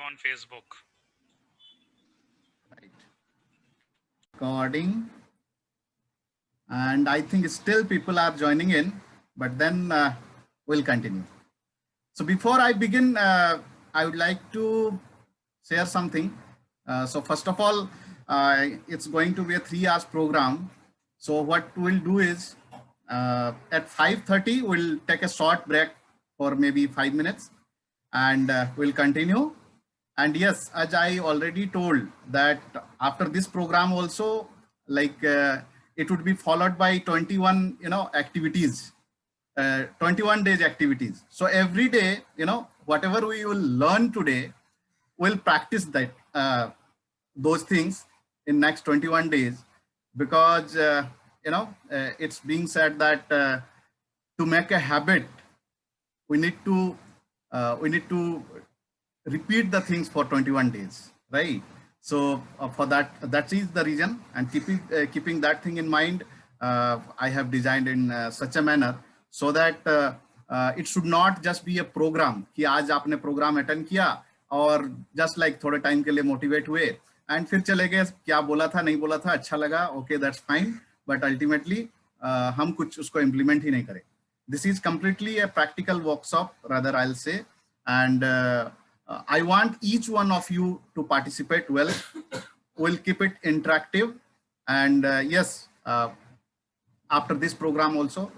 on Facebook. Right. Recording. And I think still people are joining in, but then we'll continue. So before I begin, I would like to share something. So first of all, it's going to be a 3 hours program. So what we'll do is at 5:30, we'll take a short break for maybe 5 minutes and we'll continue. And yes, as I already told that after this program also, like it would be followed by 21, activities, 21 days activities. So every day, whatever we will learn today, we'll practice that, those things in next 21 days, because, it's being said that to make a habit, we need to repeat the things for 21 days, right? So for that is the reason, and keeping that thing in mind, I have designed in such a manner so that it should not just be a program कि आज आपने program attend किया और just like थोड़े time के लिए motivate हुए and फिर चले गए, क्या बोला था नहीं बोला था अच्छा लगा, okay that's fine, but ultimately हम कुछ उसको implement ही नहीं करें. This is completely a practical workshop, rather I'll say, and I want each one of you to participate well. We'll keep it interactive, and yes, after this program also,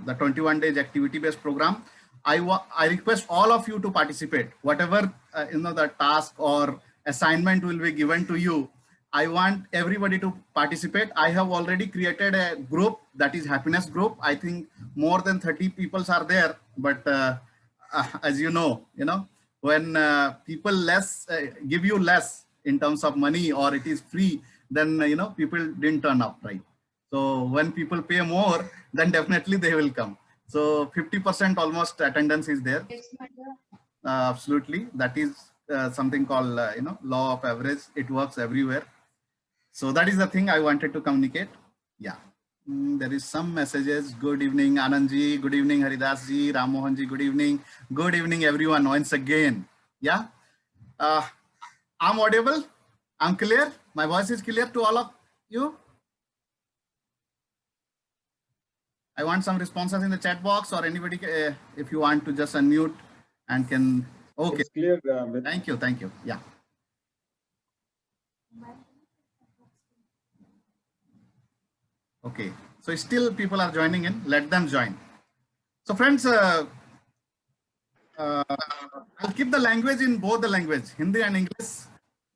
the 21 days activity based program, I request all of you to participate. Whatever the task or assignment will be given to you, I want everybody to participate. I have already created a group, that is happiness group. I think more than 30 people are there, but as you know, when people give you less in terms of money, or it is free, then people didn't turn up, right? So when people pay more, then definitely they will come. So 50% almost attendance is there. Absolutely, that is something called law of average. It works everywhere. So that is the thing I wanted to communicate. Yeah. There is some messages. Good evening, Anandji. Good evening, Haridas ji, Ram Mohan ji. Good evening. Good evening, everyone. Once again. Yeah. I'm audible. I'm clear. My voice is clear to all of you. I want some responses in the chat box, or anybody, if you want to just unmute and can. Okay. It's clear. Thank you. Thank you. Yeah. Okay, so still people are joining in. Let them join. So friends, I'll keep the language in both the language, Hindi and English,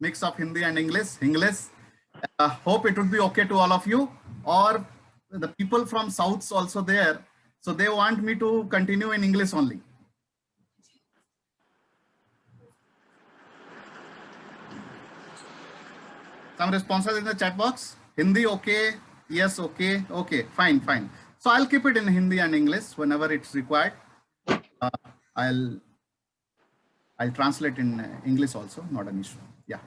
mix of Hindi and English. Hope it would be okay to all of you, or the people from Souths also there. So they want me to continue in English only. Some responses in the chat box. Hindi okay. Yes, okay, okay, fine. So I'll keep it in Hindi and English whenever it's required. I'll translate in English also, not an issue. Yeah.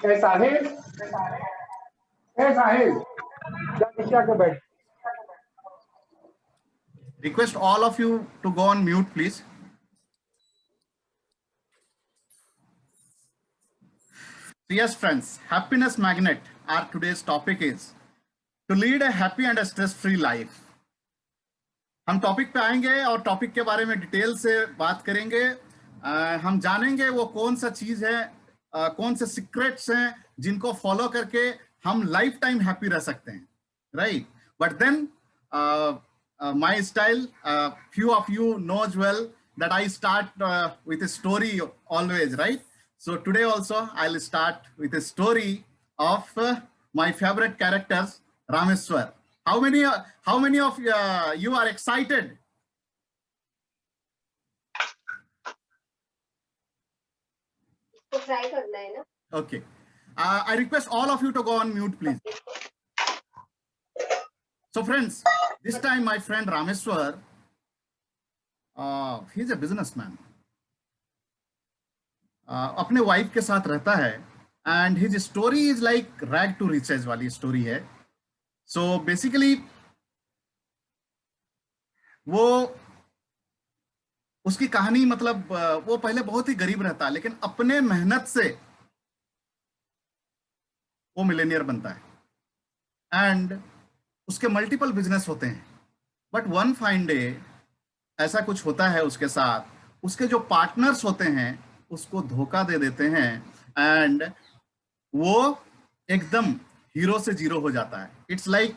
Hey Sahil. Hey Sahil. Request all of you to go on mute, please. So yes, friends, happiness magnet. Our today's topic is to lead a happy and a stress-free life. हम topic पे आएंगे और topic के बारे में detail से बात करेंगे. हम जानेंगे वो कौन सा चीज है, कौन से सीक्रेट्स हैं जिनको फॉलो करके हम लाइफ टाइम हैप्पी रह सकते हैं, right? But then my style, few of you knows well that I start with a story always, right? So today also I'll start with a story of my favorite characters, Rameswar. How many of you are excited? तो try करना है ना. Okay. I request all of you to go on mute, please. So friends, this time my friend Rameswar, he's a businessman. अपने wife के साथ रहता है and his story is like rag to riches वाली story है. So basically वो उसकी कहानी मतलब वो पहले बहुत ही गरीब रहता है, लेकिन अपने मेहनत से वो मिलेनियर बनता है एंड उसके मल्टीपल बिजनेस होते हैं. बट वन फाइन डे ऐसा कुछ होता है उसके साथ, उसके जो पार्टनर्स होते हैं उसको धोखा दे देते हैं एंड वो एकदम हीरो से जीरो हो जाता है. इट्स लाइक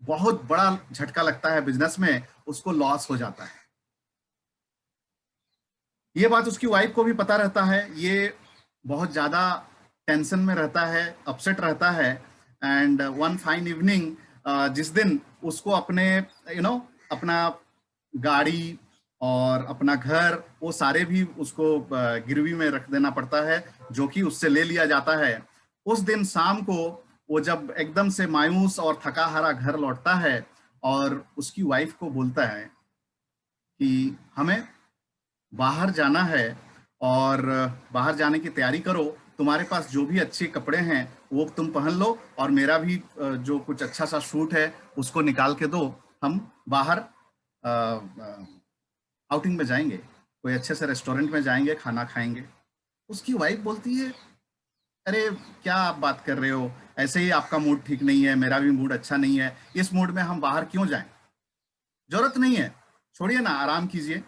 बहुत बड़ा झटका लगता है बिजनेस में, उसको लॉस हो जाता है. ये बात उसकी वाइफ को भी पता रहता है, ये बहुत ज्यादा टेंशन में रहता है, अपसेट रहता है. एंड वन फाइन इवनिंग, जिस दिन उसको अपने अपना गाड़ी और अपना घर वो सारे भी उसको गिरवी में रख देना पड़ता है, जो कि उससे ले लिया जाता है. उस दिन शाम को वो जब एकदम से मायूस और थका हारा घर लौटता है और उसकी वाइफ को बोलता है कि हमें बाहर जाना है और बाहर जाने की तैयारी करो, तुम्हारे पास जो भी अच्छे कपड़े हैं वो तुम पहन लो और मेरा भी जो कुछ अच्छा सा सूट है उसको निकाल के दो, हम बाहर आउटिंग में जाएंगे, कोई अच्छे से रेस्टोरेंट में जाएंगे, खाना खाएंगे. उसकी वाइफ बोलती है, अरे क्या आप बात कर रहे हो, ऐसे ही आपका मूड ठीक नहीं है, मेरा भी मूड अच्छा नहीं है, इस मूड में हम बाहर क्यों जाएं, जरूरत नहीं है, छोड़िए ना, आराम कीजिए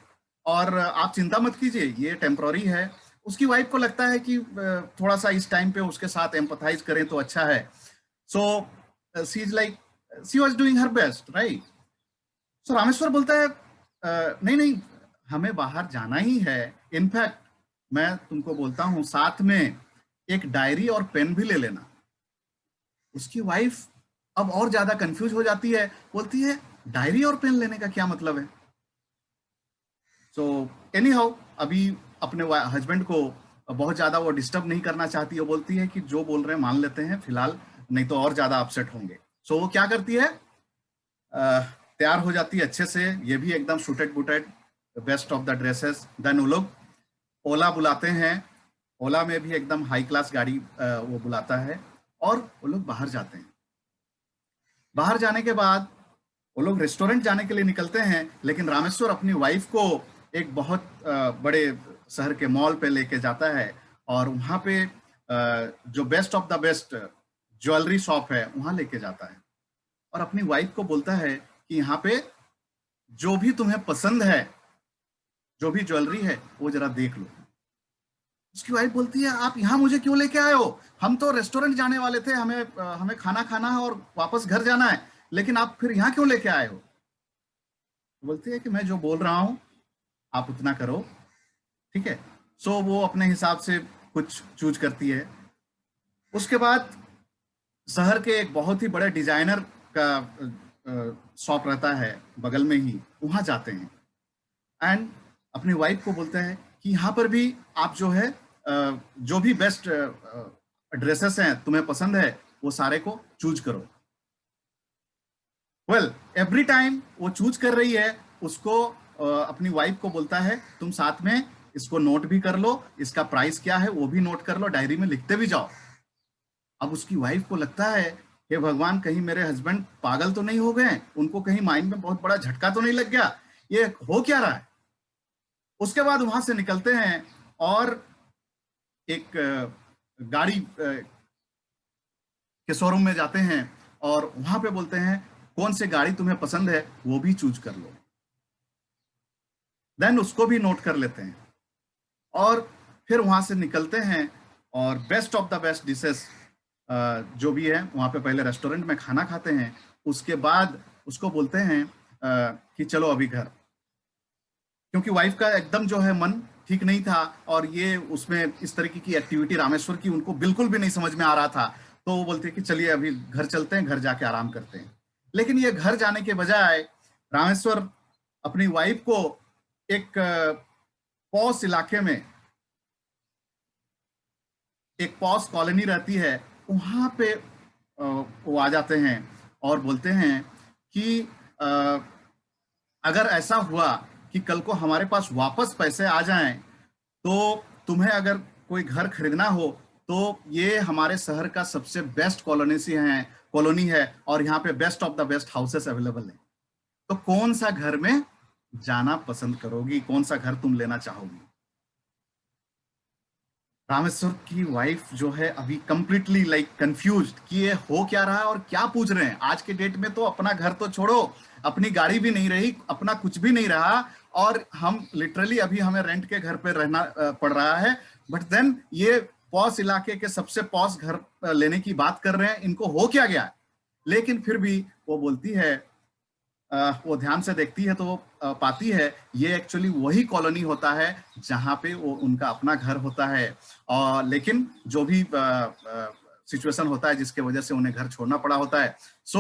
और आप चिंता मत कीजिए, ये टेम्पररी है. उसकी वाइफ को लगता है कि थोड़ा सा इस टाइम पे उसके साथ एम्पथाइज करें तो अच्छा है. So she is like, she was doing her best, right. So Rameshwar बोलता है नहीं नहीं, हमें बाहर जाना ही है, इनफैक्ट मैं तुमको बोलता हूं साथ में एक डायरी और पेन भी ले लेना. उसकी वाइफ अब और ज्यादा कंफ्यूज हो जाती है, बोलती है डायरी और पेन लेने का क्या मतलब है. सो एनी हाउ अभी अपने हस्बैंड को बहुत ज्यादा वो डिस्टर्ब नहीं करना चाहती है, वो बोलती है कि जो बोल रहे हैं मान लेते हैं फिलहाल, नहीं तो और ज्यादा अपसेट होंगे. सो वो क्या करती है, तैयार हो जाती है अच्छे से, ये भी एकदम suited booted, best of the dresses. Then वो लोग ओला बुलाते हैं, ओला में भी एकदम हाई क्लास गाड़ी वो बुलाता है और वो लोग बाहर जाते हैं. बाहर जाने के बाद वो लोग रेस्टोरेंट जाने के लिए निकलते हैं, लेकिन रामेश्वर अपनी वाइफ को एक बहुत बड़े शहर के मॉल पे लेके जाता है और वहाँ पे जो best of the best jewellery shop है वहाँ लेके जाता है और अपनी वाइफ को बोलता है कि यहाँ पे जो भी तुम्हें पसंद है, जो भी ज्वेलरी है वो जरा देख लो. उसकी वाइफ बोलती है, आप यहाँ मुझे क्यों लेके आए हो, हम तो रेस्टोरेंट जाने वाले थे, हमें खाना खाना है और वापस घर जाना है, लेकिन आप फिर यहाँ क्यों लेके आए हो. बोलती है कि मैं जो बोल रहा हूँ आप उतना करो, ठीक है. सो वो अपने हिसाब से कुछ चूज करती है. उसके बाद शहर के एक बहुत ही बड़े डिजाइनर का शॉप रहता है बगल में ही, वहां जाते हैं एंड अपनी वाइफ को बोलते हैं कि यहाँ पर भी आप जो है जो भी बेस्ट ड्रेसेस हैं तुम्हें पसंद है वो सारे को चूज करो. वेल एवरी टाइम वो चूज कर रही है, उसको अपनी वाइफ को बोलता है तुम साथ में इसको नोट भी कर लो, इसका प्राइस क्या है वो भी नोट कर लो, डायरी में लिखते भी जाओ. अब उसकी वाइफ को लगता है हे भगवान, कहीं मेरे हस्बैंड पागल तो नहीं हो गए, उनको कहीं माइंड में बहुत बड़ा झटका तो नहीं लग गया, ये हो क्या रहा है. उसके बाद वहां से निकलते हैं और एक गाड़ी के शोरूम में जाते हैं और वहां पे बोलते हैं कौन सी गाड़ी तुम्हें पसंद है वो भी चूज कर लो. देन उसको भी नोट कर लेते हैं और फिर वहां से निकलते हैं और best of the best dishes जो भी है वहां पे पहले रेस्टोरेंट में खाना खाते हैं. उसके बाद उसको बोलते हैं कि चलो अभी घर, क्योंकि वाइफ का एकदम जो है मन ठीक नहीं था, और ये उसमें इस तरीके की एक्टिविटी रामेश्वर की उनको बिल्कुल भी नहीं समझ में आ रहा था। तो वो बोलते कि चलिए अभी घर चलते हैं, घर जाके आराम करते हैं। लेकिन ये घर जाने के बजाय रामेश्वर अपनी वाइफ को एक पॉश इलाके में, एक पॉश कॉलोनी रहती है, वहां पे वो आ जाते हैं और बोलते हैं कि अगर ऐसा हुआ कि कल को हमारे पास वापस पैसे आ जाएं, तो तुम्हें अगर कोई घर खरीदना हो तो ये हमारे शहर का सबसे बेस्ट कॉलोनी है, और यहाँ पे best of the best houses available है। तो कौन सा घर में जाना पसंद करोगी, कौन सा घर तुम लेना चाहोगी? रामेश्वर की वाइफ जो है अभी कंप्लीटली कंफ्यूज्ड कि ये हो क्या रहा है और क्या पूछ रहे हैं। आज के डेट में तो अपना घर तो छोड़ो, अपनी गाड़ी भी नहीं रही, अपना कुछ भी नहीं रहा, और हम लिटरली अभी हमें रेंट के घर पे रहना पड़ रहा है। बट देन ये पॉश इलाके के सबसे पॉश घर लेने की बात कर रहे हैं, इनको हो क्या गया? लेकिन फिर भी वो बोलती है, वो ध्यान से देखती है तो वो पाती है ये एक्चुअली वही कॉलोनी होता है जहां पे वो उनका अपना घर होता है। और लेकिन जो भी सिचुएशन होता है जिसके वजह से उन्हें घर छोड़ना पड़ा होता है, सो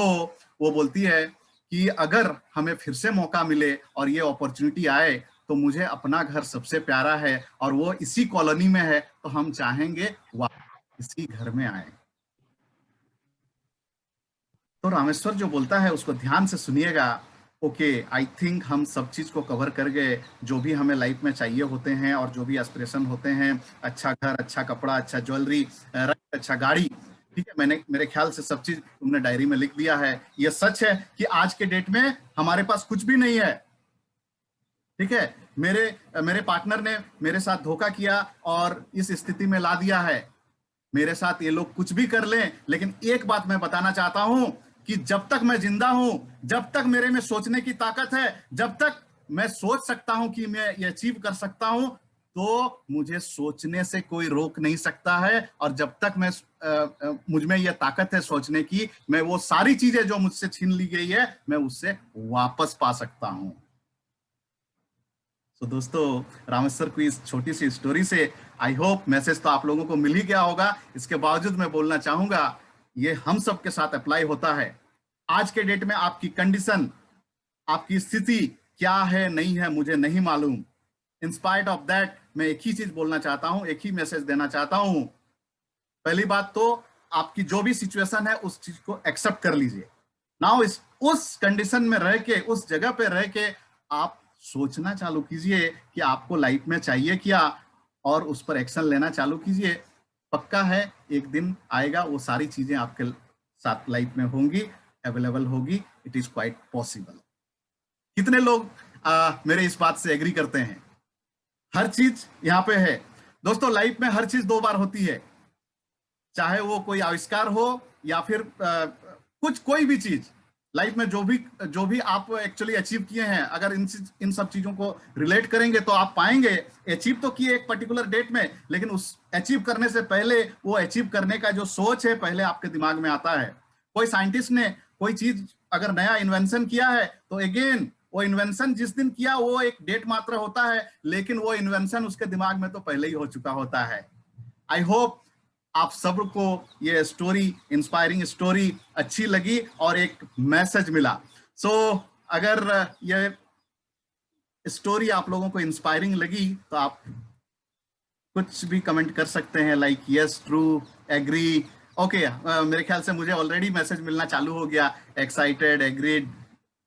वो बोलती है कि अगर हमें फिर से मौका मिले और ये अपॉर्चुनिटी आए तो मुझे अपना घर सबसे प्यारा है और वो इसी कॉलोनी में है, तो हम चाहेंगे वापस इसी घर में आए। तो रामेश्वर जो बोलता है उसको ध्यान से सुनिएगा। ओके, आई थिंक हम सब चीज को कवर कर गए, जो भी हमें लाइफ में चाहिए होते हैं और जो भी एस्पिरेशन होते हैं, अच्छा घर, अच्छा कपड़ा, अच्छा ज्वेलरी, अच्छा गाड़ी, ठीक है। मेरे ख्याल से सब चीज तुमने डायरी में लिख दिया है। ये सच है कि आज के डेट में हमारे पास कुछ भी नहीं है, ठीक है। मेरे पार्टनर ने मेरे साथ धोखा किया और इस स्थिति में ला दिया है। मेरे साथ ये लोग कुछ भी कर लें, लेकिन एक बात मैं बताना चाहता हूं कि जब तक मैं जिंदा हूं, जब तक मेरे में सोचने की ताकत है, जब तक मैं सोच सकता हूं कि मैं ये अचीव कर सकता हूं, तो मुझे सोचने से कोई रोक नहीं सकता है। और जब तक मुझ में ये ताकत है सोचने की, मैं वो सारी चीजें जो मुझसे छीन ली गई है, मैं उससे वापस पा सकता हूं। तो दोस्तों, रामेश्वर की इस छोटी सी स्टोरी से आई होप मैसेज तो आप लोगों को मिल ही गया होगा। इसके बावजूद मैं बोलना चाहूंगा, ये हम सब के साथ अप्लाई होता है। आज के डेट में आपकी कंडीशन, आपकी स्थिति क्या है नहीं है मुझे नहीं मालूम। इन स्पाइट ऑफ दैट मैं एक ही चीज बोलना चाहता हूं, एक ही मैसेज देना चाहता हूं। पहली बात तो आपकी जो भी सिचुएशन है उस चीज को एक्सेप्ट कर लीजिए। नाउ उस कंडीशन में रह के, उस जगह पे रह के आप सोचना चालू कीजिए कि आपको लाइफ में चाहिए क्या, और उस पर एक्शन लेना चालू कीजिए। पक्का है एक दिन आएगा वो सारी चीजें आपके साथ लाइफ में होंगी, अवेलेबल होगी। It is quite possible. कितने लोग मेरे इस बात से एग्री करते हैं? हर चीज यहाँ पे है दोस्तों। लाइफ में हर चीज 2 बार होती है, चाहे वो कोई आविष्कार हो या फिर कोई भी चीज। लाइफ में जो भी आप एक्चुअली अचीव किए हैं, अगर इन सब चीजों को रिलेट करेंगे तो आप पाएंगे अचीव तो किए एक पर्टिकुलर डेट में, लेकिन उस अचीव करने से पहले वो अचीव करने का जो सोच है पहले आपके दिमाग में आता है। कोई साइंटिस्ट ने कोई चीज अगर नया इन्वेंशन किया है तो अगेन वो इन्वेंशन जिस दिन किया वो एक डेट मात्र होता है, लेकिन वो इन्वेंशन उसके दिमाग में तो पहले ही हो चुका होता है। आई होप आप सबको ये स्टोरी, इंस्पायरिंग स्टोरी अच्छी लगी और एक मैसेज मिला। सो अगर ये स्टोरी आप लोगों को इंस्पायरिंग लगी तो आप कुछ भी कमेंट कर सकते हैं, like yes, true, agree. Okay, मेरे ख्याल से मुझे ऑलरेडी मैसेज मिलना चालू हो गया, एक्साइटेड, एग्रीड,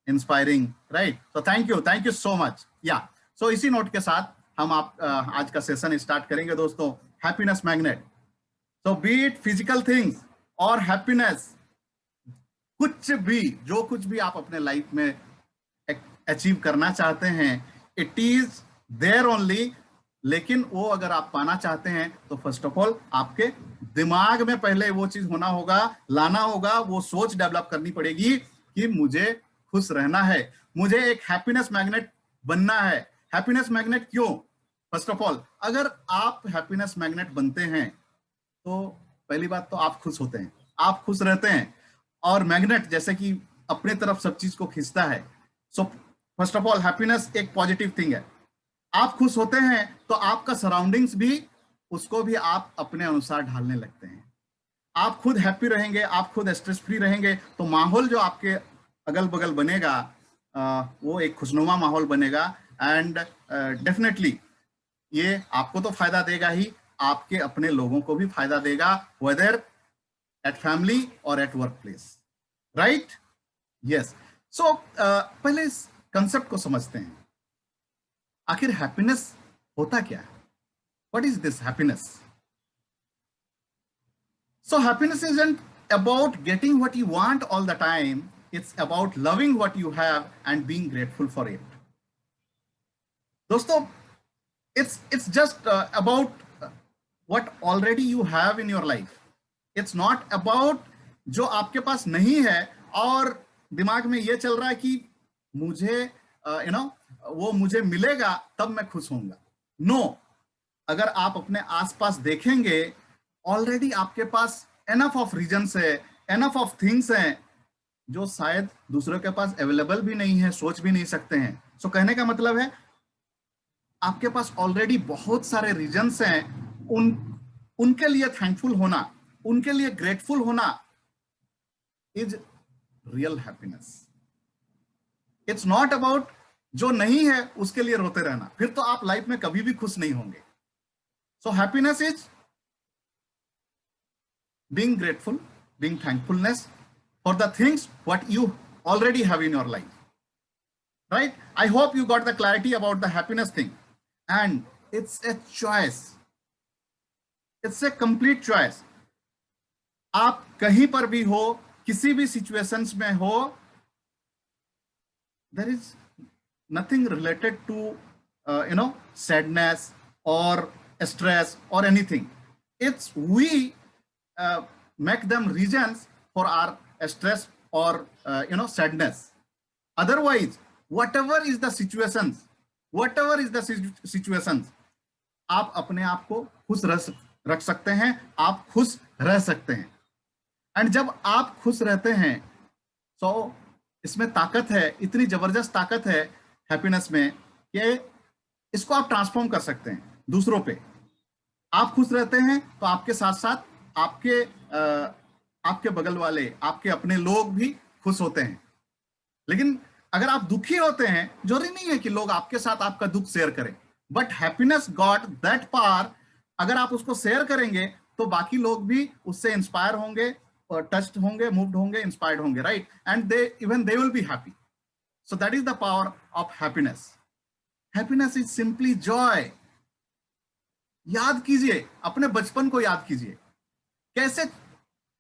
इंस्पायरिंग, राइट। तो थैंक यू सो मच। या सो इसी नोट के साथ हम आज का सेशन स्टार्ट करेंगे दोस्तों। Happiness magnet. So be it physical things और हैप्पीनेस, कुछ भी आप अपने लाइफ में अचीव करना चाहते हैं, इट इज देयर ओनली। लेकिन वो अगर आप पाना चाहते हैं तो फर्स्ट ऑफ ऑल आपके दिमाग में पहले वो चीज होना होगा, लाना होगा, वो सोच डेवलप करनी पड़ेगी कि मुझे खुश रहना है, मुझे एक हैप्पीनेस मैग्नेट बनना है। हैप्पीनेस मैग्नेट क्यों? फर्स्ट ऑफ ऑल अगर आप हैप्पीनेस मैग्नेट बनते हैं तो पहली बात तो आप खुश होते हैं, आप खुश रहते हैं, और मैग्नेट जैसे कि अपने तरफ सब चीज को खींचता है। सो फर्स्ट ऑफ ऑल हैप्पीनेस एक पॉजिटिव थिंग है। आप खुश होते हैं तो आपका सराउंडिंग्स भी, उसको भी आप अपने अनुसार ढालने लगते हैं। आप खुद हैप्पी रहेंगे, आप खुद स्ट्रेस फ्री रहेंगे, तो माहौल जो आपके अगल बगल बनेगा वो एक खुशनुमा माहौल बनेगा। एंड डेफिनेटली ये आपको तो फायदा देगा ही, आपके अपने लोगों को भी फायदा देगा, वेदर एट फैमिली और at work place, right? Yes. So पहले इस कंसेप्ट को समझते हैं, आखिर हैप्पीनेस होता क्या है? What is this happiness? So happiness isn't about getting what you want all the time. It's about loving what you have and being grateful for it. दोस्तों, it's just about what already you have in your life. It's not about जो आपके पास नहीं है और दिमाग में ये चल रहा है कि मुझे वो मुझे मिलेगा तब मैं खुश होऊंगा। नो, अगर आप अपने आसपास देखेंगे, ऑलरेडी आपके पास एनफ ऑफ रीजन्स है, एनफ ऑफ थिंग्स हैं जो शायद दूसरों के पास अवेलेबल भी नहीं है, सोच भी नहीं सकते हैं। सो कहने का मतलब है आपके पास ऑलरेडी बहुत सारे रीजन्स हैं, उनके लिए थैंकफुल होना, उनके लिए ग्रेटफुल होना is real happiness. It's not about जो नहीं है उसके लिए रोते रहना, फिर तो आप लाइफ में कभी भी खुश नहीं होंगे। So happiness is being grateful, being thankfulness for the things what you already have in your life, right? I hope you got the clarity about the happiness thing, and it's a choice, it's a complete choice. आप कहीं पर भी हो, किसी भी situations में हो, there is nothing related to sadness or stress or anything. It's we make them reasons for our stress or sadness. Otherwise, whatever is the situations, आप अपने आप को खुश रख सकते हैं, आप खुश रह सकते हैं। एंड जब आप खुश रहते हैं, सो इसमें ताकत है, इतनी जबरदस्त ताकत है हैप्पीनेस में कि इसको आप ट्रांसफॉर्म कर सकते हैं दूसरों पे। आप खुश रहते हैं तो आपके साथ साथ आपके बगल वाले, आपके अपने लोग भी खुश होते हैं। लेकिन अगर आप दुखी होते हैं, जरूरी नहीं है कि लोग आपके साथ आपका दुख शेयर करें, but happiness got that power, अगर आप उसको शेयर करेंगे तो बाकी लोग भी उससे इंस्पायर होंगे, टच्ड होंगे, मूव्ड होंगे, इंस्पायर्ड होंगे, right? And they will be happy. So that is the power of happiness. Happiness is simply Joy. याद कीजिए, अपने बचपन को याद कीजिए, कैसे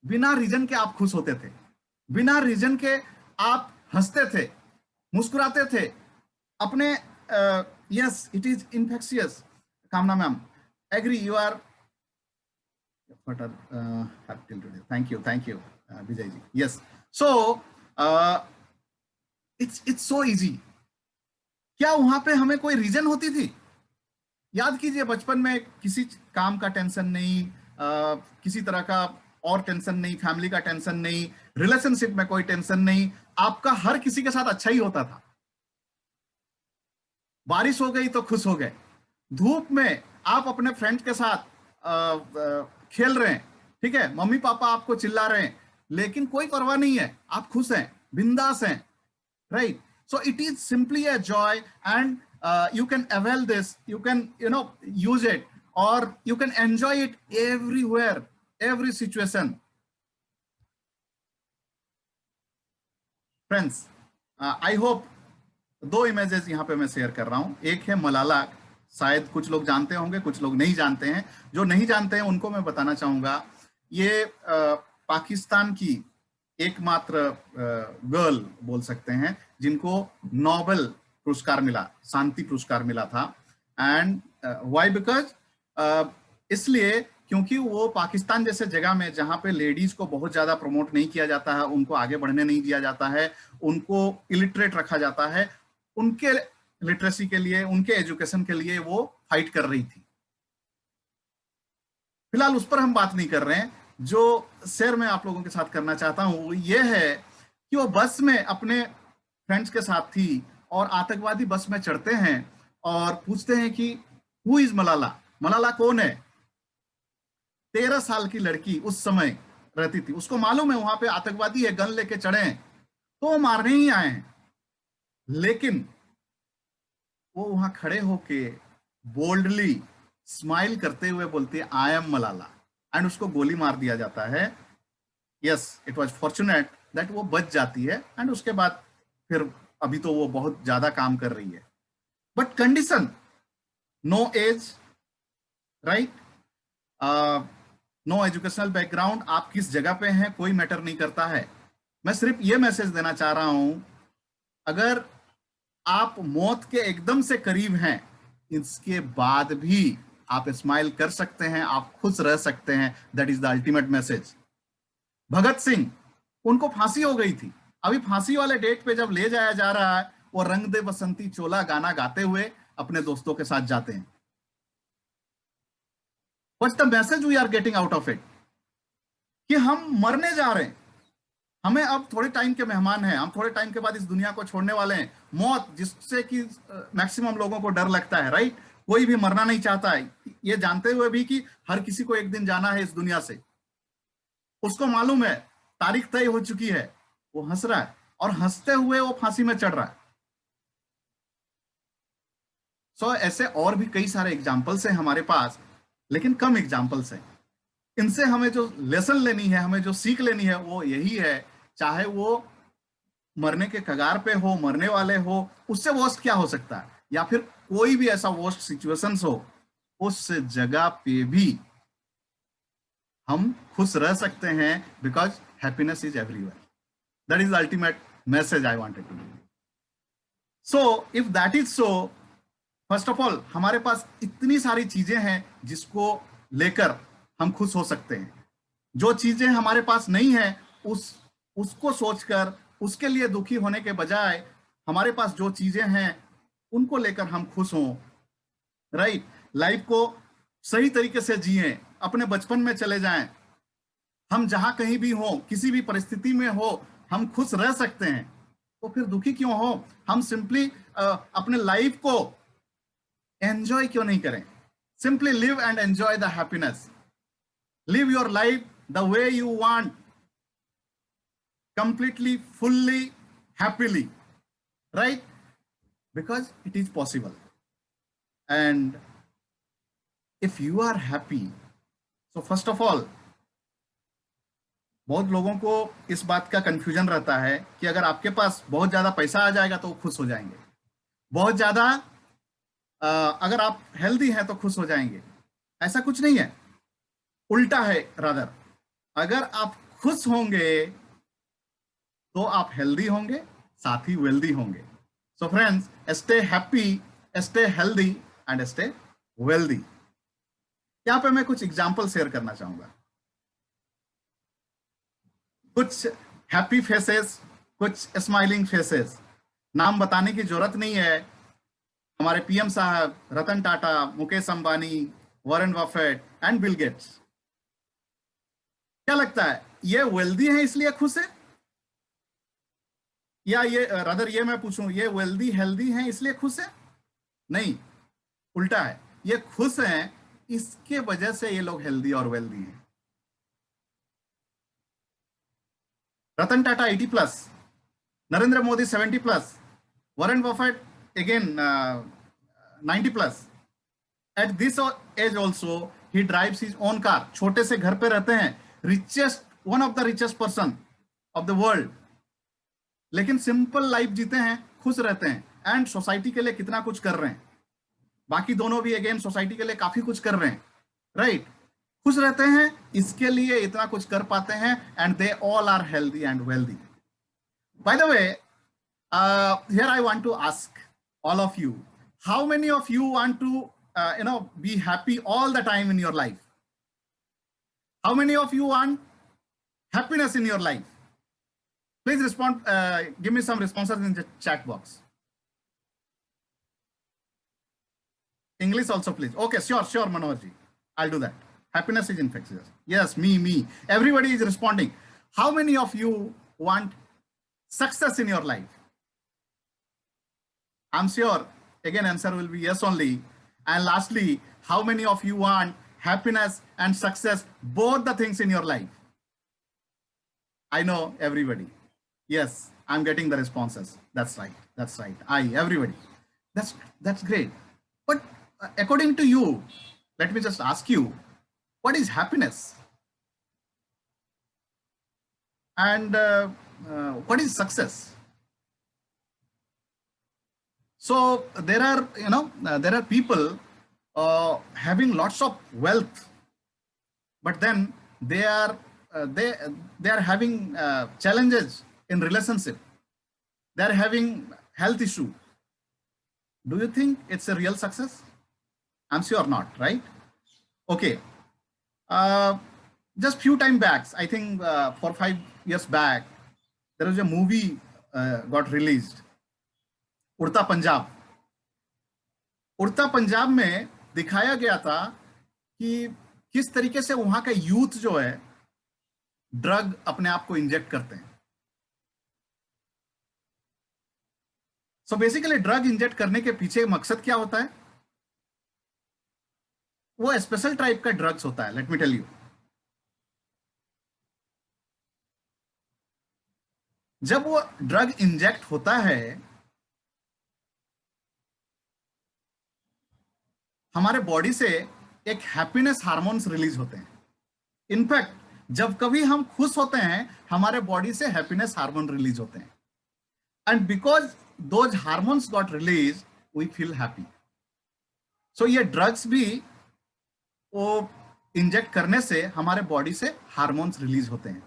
बिना रीजन के आप खुश होते थे, बिना रीजन के आप हंसते थे, मुस्कुराते थे अपने। Yes, it is infectious. Kamna ma'am, agree, you are happy today. Thank you Vijay ji. Yes, so it's so easy. क्या वहां पे हमें कोई रीजन होती थी? याद कीजिए, बचपन में किसी काम का टेंशन नहीं, किसी तरह का और टेंशन नहीं, फैमिली का टेंशन नहीं, रिलेशनशिप में कोई टेंशन नहीं, आपका हर किसी के साथ अच्छा ही होता था। बारिश हो गई तो खुश हो गए, धूप में आप अपने फ्रेंड्स के साथ खेल रहे हैं, ठीक है, मम्मी पापा आपको चिल्ला रहे हैं, लेकिन कोई परवाह नहीं है, आप खुश हैं, बिंदास हैं, right? So it is simply a joy and you can avail this, you can use it, or you can enjoy it everywhere, every situation. Friends, I hope दो इमेजेस यहाँ पे मैं शेयर कर रहा हूँ। एक है मलाला, शायद कुछ लोग जानते होंगे, कुछ लोग नहीं जानते हैं। जो नहीं जानते हैं उनको मैं बताना चाहूंगा, ये पाकिस्तान की एकमात्र गर्ल बोल सकते हैं जिनको नोबेल पुरस्कार मिला, शांति पुरस्कार मिला था। And why? बिकॉज इसलिए क्योंकि वो पाकिस्तान जैसे जगह में जहां पे लेडीज को बहुत ज्यादा प्रमोट नहीं किया जाता है, उनको आगे बढ़ने नहीं दिया जाता है, उनको इलिटरेट रखा जाता है, उनके लिटरेसी के लिए, उनके एजुकेशन के लिए वो फाइट कर रही थी। फिलहाल उस पर हम बात नहीं कर रहे हैं। जो शेयर मैं आप लोगों के साथ करना चाहता हूं वो ये है कि वो बस में अपने फ्रेंड्स के साथ थी और आतंकवादी बस में चढ़ते हैं और पूछते हैं कि हु इज मलाला, मलाला कौन है। 13 साल की लड़की उस समय रहती थी, उसको मालूम है वहां पे आतंकवादी है, गन लेके चढ़े हैं, तो वो मारने ही आए हैं, लेकिन वो वहां खड़े होके बोल्डली स्माइल करते हुए बोलती है आई एम मलाला, एंड उसको गोली मार दिया जाता है। Yes, it was fortunate that वो बच जाती है, एंड उसके बाद फिर अभी तो वो बहुत ज्यादा काम कर रही है। But condition, no age, right, no educational background, आप किस जगह पे हैं कोई मैटर नहीं करता है। मैं सिर्फ ये मैसेज देना चाह रहा हूं, अगर आप मौत के एकदम से करीब हैं, इसके बाद भी आप स्माइल कर सकते हैं, आप खुश रह सकते हैं, that is the ultimate message. Bhagat Singh, उनको फांसी हो गई थी, अभी फांसी वाले डेट पे जब ले जाया जा रहा है, वो रंग दे बसंती चोला गाना गाते हुए अपने दोस्तों के साथ जाते हैं। What's the message we are getting out of it, कि हम मरने जा रहे हैं, हमें अब थोड़े टाइम के मेहमान हैं, हम थोड़े टाइम के बाद इस दुनिया को छोड़ने वाले हैं। मौत, जिससे कि मैक्सिमम लोगों को डर लगता है, राइट, कोई भी मरना नहीं चाहता है, ये जानते हुए भी कि हर किसी को एक दिन जाना है इस दुनिया से। उसको मालूम है, तारीख तय हो चुकी है, वो हंस रहा है, और हंसते हुए वो फांसी में चढ़ रहा है। सो ऐसे और भी कई सारे एग्जाम्पल्स हैं हमारे पास, लेकिन कम एग्जाम्पल्स हैं। इनसे हमें जो लेसन लेनी है, हमें जो सीख लेनी है, वो यही है, चाहे वो मरने के कगार पे हो, मरने वाले हो, उससे वर्स्ट क्या हो सकता है, या फिर कोई भी ऐसा वर्स्ट सिचुएशंस हो, उस जगह पे भी हम खुश रह सकते हैं, because happiness is everywhere. That is the ultimate message I wanted to give. So if that is so, first of all हमारे पास इतनी सारी चीजें हैं जिसको लेकर हम खुश हो सकते हैं। जो चीजें हमारे पास नहीं है, उसको सोचकर उसके लिए दुखी होने के बजाय हमारे पास जो चीजें हैं उनको लेकर हम खुश हों, राइट। लाइफ को सही तरीके से जिए, अपने बचपन में चले जाएं, हम जहां कहीं भी हो, किसी भी परिस्थिति में हो, हम खुश रह सकते हैं, तो फिर दुखी क्यों हो। हम सिंपली अपने लाइफ को एंजॉय क्यों नहीं करें। Simply live and enjoy the happiness, live your life the way you want, completely, fully, happily, right? Because it is possible. And if you are happy, so first of all, बहुत लोगों को इस बात का confusion रहता है कि अगर आपके पास बहुत ज्यादा पैसा आ जाएगा तो खुश हो जाएंगे, बहुत ज्यादा अगर आप हेल्दी हैं तो खुश हो जाएंगे। ऐसा कुछ नहीं है, उल्टा है रादर। अगर आप खुश होंगे तो आप हेल्दी होंगे, साथ ही वेल्दी होंगे। So friends, stay happy, stay healthy and stay wealthy. यहां पे मैं कुछ एग्जांपल शेयर करना चाहूंगा, कुछ हैप्पी फेसेस, कुछ स्माइलिंग फेसेस। नाम बताने की जरूरत नहीं है, हमारे पीएम साहब, Ratan Tata, Mukesh Ambani, Warren Buffett and Bill Gates. क्या लगता है, ये वेल्दी है इसलिए खुश है, या ये रादर ये मैं पूछूं, ये वेल्दी हेल्दी हैं इसलिए खुश है? नहीं, उल्टा है, ये खुश हैं इसके वजह से ये लोग हेल्दी और वेल्दी हैं। Ratan Tata 80+, Narendra Modi 70+, Warren Buffett again 90+। At this age also he drives his own car, छोटे से घर पे रहते हैं, richest, one of the richest person of the world, लेकिन सिंपल लाइफ जीते हैं, खुश रहते हैं, एंड सोसाइटी के लिए कितना कुछ कर रहे हैं। बाकी दोनों भी अगेन सोसाइटी के लिए काफी कुछ कर रहे हैं, राइट। खुश रहते हैं, इसके लिए इतना कुछ कर पाते हैं, and they all are healthy and wealthy. By the way, here I want to ask all of you, how many of you want to be happy all the time in your life? How many of you want happiness in your life? Please respond, give me some responses in the chat box. English also, please. Okay, sure, Manoj ji. I'll do that. Happiness is infectious. Yes, me. Everybody is responding. How many of you want success in your life? I'm sure Again, answer will be yes only. And lastly, how many of you want happiness and success, both the things in your life? I know everybody. Yes, I'm getting the responses. That's right. That's right. Everybody. That's great. But according to you, let me just ask you, what is happiness? And what is success? So there are, there are people having lots of wealth, but then they are having challenges in relationship. They are having health issue. Do you think it's a real success? I'm sure not, right? Okay. Just few time back, I think 4-5 years back, there was a movie got released, उड़ता पंजाब. उड़ता पंजाब में दिखाया गया था कि किस तरीके से वहां का यूथ जो है ड्रग अपने आप को इंजेक्ट करते हैं. सो बेसिकली ड्रग इंजेक्ट करने के पीछे मकसद क्या होता है? वो स्पेशल टाइप का ड्रग्स होता है. Let me tell you. जब वो ड्रग इंजेक्ट होता है, हमारे बॉडी से एक हैप्पीनेस हार्मोन्स रिलीज होते हैं. इनफैक्ट जब कभी हम खुश होते हैं, हमारे बॉडी से हैप्पीनेस हार्मोन रिलीज होते हैं. And because those hormones got release, we feel happy. So ये ड्रग्स भी वो इंजेक्ट करने से हमारे बॉडी से हार्मोन्स रिलीज होते हैं.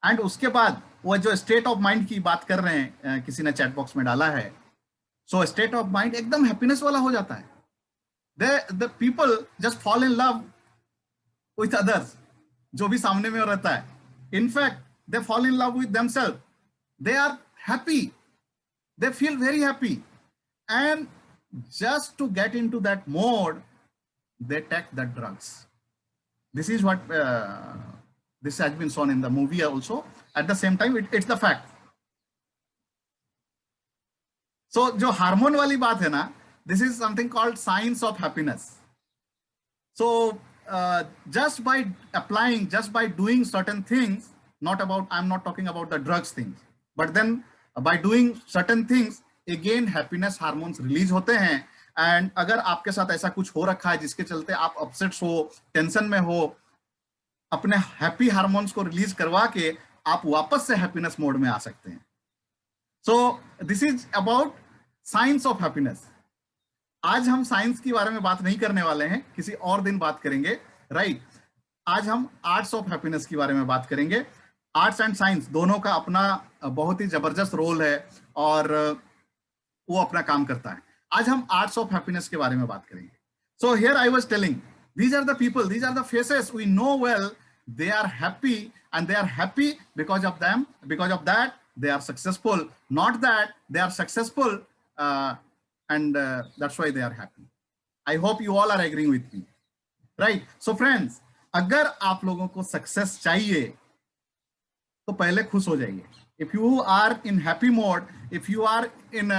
एंड उसके बाद वो जो स्टेट ऑफ माइंड की बात कर रहे हैं, किसी ने चैट बॉक्स में डाला है, सो स्टेट ऑफ माइंड एकदम हैप्पीनेस वाला हो जाता है. The people just fall in love with others, जो भी सामने में रहता है. In fact, they fall in love with themselves. They are happy. They feel very happy. And just to get into that mode, they take the drugs. This is what this has been shown in the movie also. At the same time, it's the fact. So जो hormone वाली बात है ना, this is something called science of happiness. So just by applying, just by doing certain things, I'm not talking about the drugs things, but then by doing certain things, again happiness hormones release होते हैं. And अगर आपके साथ ऐसा कुछ हो रखा है जिसके चलते आप अपसेट्स हो, टेंशन में हो, अपने हैप्पी हार्मोन्स को रिलीज करवा के आप वापस से हैप्पीनेस मोड में आ सकते हैं. So this is about science of happiness. आज हम साइंस के बारे में बात नहीं करने वाले हैं, किसी और दिन बात करेंगे, राइट? आज हम आर्ट्स ऑफ हैप्पीनेस के बारे में बात करेंगे. आर्ट्स एंड साइंस दोनों का अपना बहुत ही जबरदस्त रोल है और वो अपना काम करता है. आज हम आर्ट्स ऑफ हैप्पीनेस के बारे में बात करेंगे. सो here I was telling, these are the people, these are the faces we know well. They are happy, and they are happy because of them, because of that they are successful, not that they are successful and that's why they are happy. I hope you all are agreeing with me, right? So friends, अगर आप लोगों को success चाहिए तो पहले खुश हो जाइए. If you are in happy mode, if you are in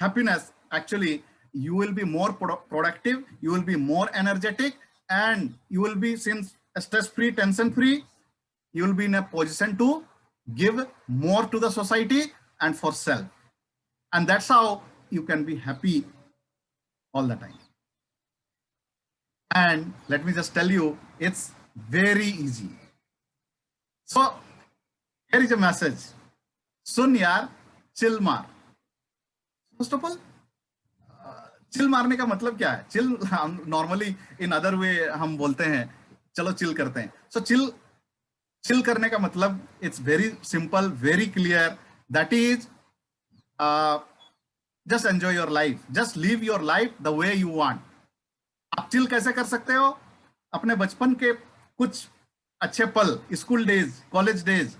happiness, actually you will be more productive, you will be more energetic, and you will be, since stress free, tension free, you will be in a position to give more to the society and for self. And that's how you can be happy all the time. And let me just tell you, it's very easy. So here is a message. सुन यार, chill मार. First of all, chill मारने का मतलब क्या है? Chill हम normally in other way हम बोलते हैं चलो चिल करते हैं. सो चिल करने का मतलब it's very simple, very clear. That is just enjoy your life, just live your life the way you want. आप चिल कैसे कर सकते हो? अपने बचपन के कुछ अच्छे पल, school days, college days,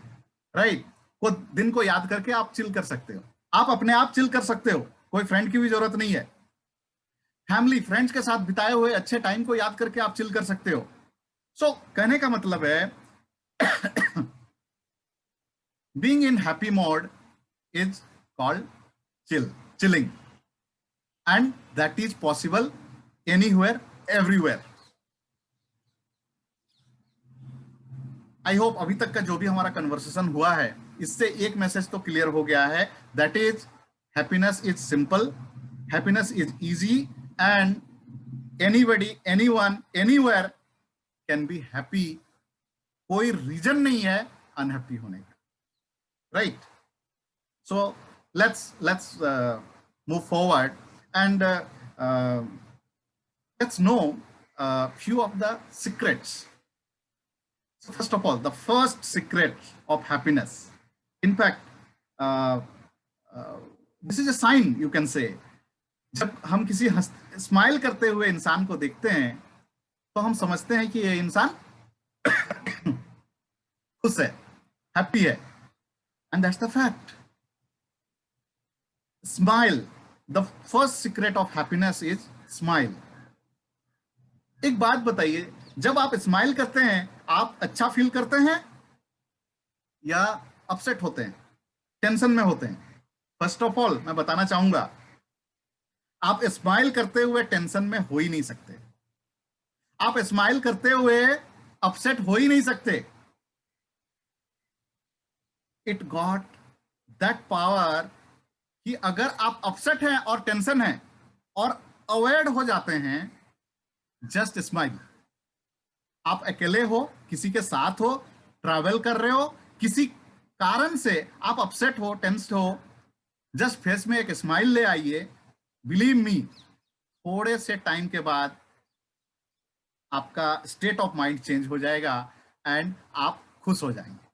right, को दिन को याद करके आप चिल कर सकते हो. आप अपने आप चिल कर सकते हो, कोई फ्रेंड की भी जरूरत नहीं है. फैमिली, फ्रेंड्स के साथ बिताए हुए अच्छे टाइम को याद करके आप चिल कर सकते हो. सो कहने का मतलब है being in happy mode is called chilling. and that is possible anywhere, everywhere. I hope अभी तक का जो भी हमारा कन्वर्सेशन हुआ है इससे एक मैसेज तो क्लियर हो गया है, that is happiness is simple, happiness is easy and anybody, anyone, anywhere can be happy. कोई रीजन नहीं है अनहैप्पी होने का, right? So let's move forward and let's know few of the secrets. So first of all, the first secret of happiness, in fact, this is a sign, you can say. जब हम किसी smile करते हुए इंसान को देखते हैं तो हम समझते हैं कि ये इंसान खुश है, हैप्पी है, and that's the fact. Smile. The first secret of happiness is smile. एक बात बताइए, जब आप स्माइल करते हैं आप अच्छा फील करते हैं या अपसेट होते हैं, टेंशन में होते हैं? फर्स्ट ऑफ ऑल मैं बताना चाहूंगा, आप स्माइल करते हुए टेंशन में हो ही नहीं सकते. आप स्माइल करते हुए अपसेट हो ही नहीं सकते. इट गॉट दैट पावर कि अगर आप अपसेट हैं और टेंशन हैं और अवॉइड हो जाते हैं, जस्ट स्माइल. आप अकेले हो, किसी के साथ हो, ट्रैवल कर रहे हो, किसी कारण से आप अपसेट हो, टेंस्ड हो, जस्ट फेस में एक स्माइल ले आइए. बिलीव मी, थोड़े से टाइम के बाद आपका स्टेट ऑफ माइंड चेंज हो जाएगा एंड आप खुश हो जाएंगे.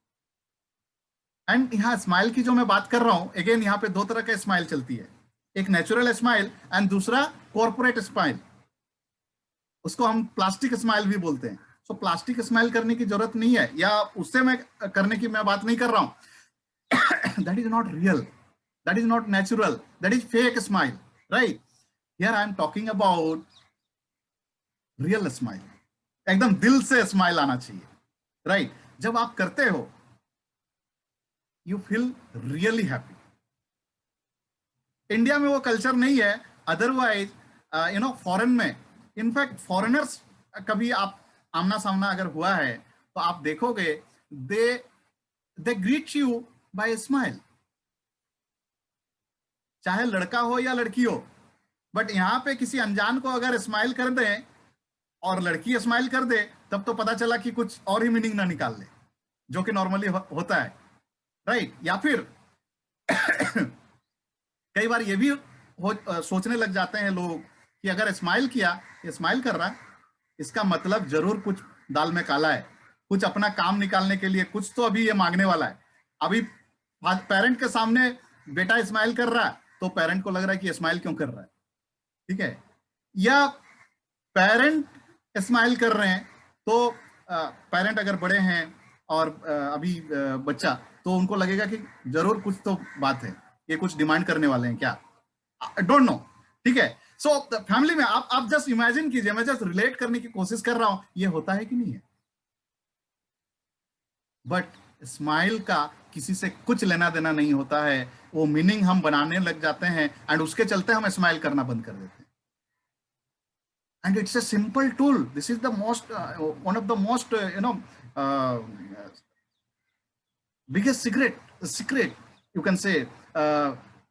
एंड यहाँ स्माइल की जो मैं बात कर रहा हूं, अगेन यहाँ पे दो तरह का स्माइल चलती है, एक नेचुरल स्माइल एंड दूसरा कॉर्पोरेट स्माइल. उसको हम प्लास्टिक स्माइल भी बोलते हैं. सो प्लास्टिक स्माइल करने की जरूरत नहीं है, या उससे मैं करने की मैं बात नहीं कर रहा हूं. That is not real, that is not natural, that is fake smile, right? Here I am talking about real smile. एकदम दिल से स्माइल आना चाहिए, राइट? जब आप करते हो you feel really happy. India में वो कल्चर नहीं है, अदरवाइज फॉरेन में, इनफैक्ट फॉरेनर्स कभी आप आमना सामना अगर हुआ है तो आप देखोगे दे ग्रीट यू बाय स्माइल, चाहे लड़का हो या लड़की हो. बट यहाँ पे किसी अनजान को अगर स्माइल कर दे और लड़की स्माइल कर दे, तब तो पता चला कि कुछ और ही मीनिंग ना निकाल ले, जो कि नॉर्मली होता है, राइट? या फिर कई बार ये भी सोचने लग जाते हैं लोग कि अगर स्माइल किया, ये स्माइल कर रहा है, इसका मतलब जरूर कुछ दाल में काला है, कुछ अपना काम निकालने के लिए कुछ तो अभी ये मांगने वाला है. अभी पेरेंट के सामने बेटा स्माइल कर रहा है तो पेरेंट को लग रहा है कि ये स्माइल क्यों कर रहा है, ठीक है? या पेरेंट स्माइल कर रहे हैं तो पेरेंट अगर बड़े हैं और अभी बच्चा, तो उनको लगेगा कि जरूर कुछ तो बात है, ये कुछ डिमांड करने वाले हैं क्या, डोंट नो, ठीक है? सो फैमिली में आप जस्ट इमेजिन कीजिए, मैं जस्ट रिलेट करने की कोशिश कर रहा हूं, ये होता है कि नहीं है? बट स्माइल का किसी से कुछ लेना देना नहीं होता है, वो मीनिंग हम बनाने लग जाते हैं एंड उसके चलते हम स्माइल करना बंद कर देते हैं. And it's a simple tool. This is the most one of the most biggest secret you can say,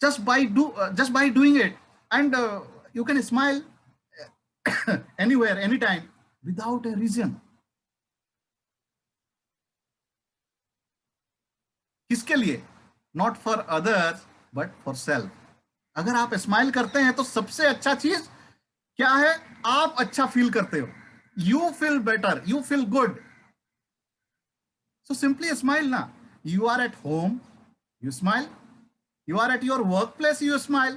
just by doing it, and you can smile anywhere, anytime, without a reason. किसके लिए? Not for others but for self. अगर आप smile करते हैं तो सबसे अच्छा चीज क्या है? आप अच्छा फील करते हो, you feel better, you feel good. So simply smile ना. You are at home, you smile. You are at your workplace, you smile.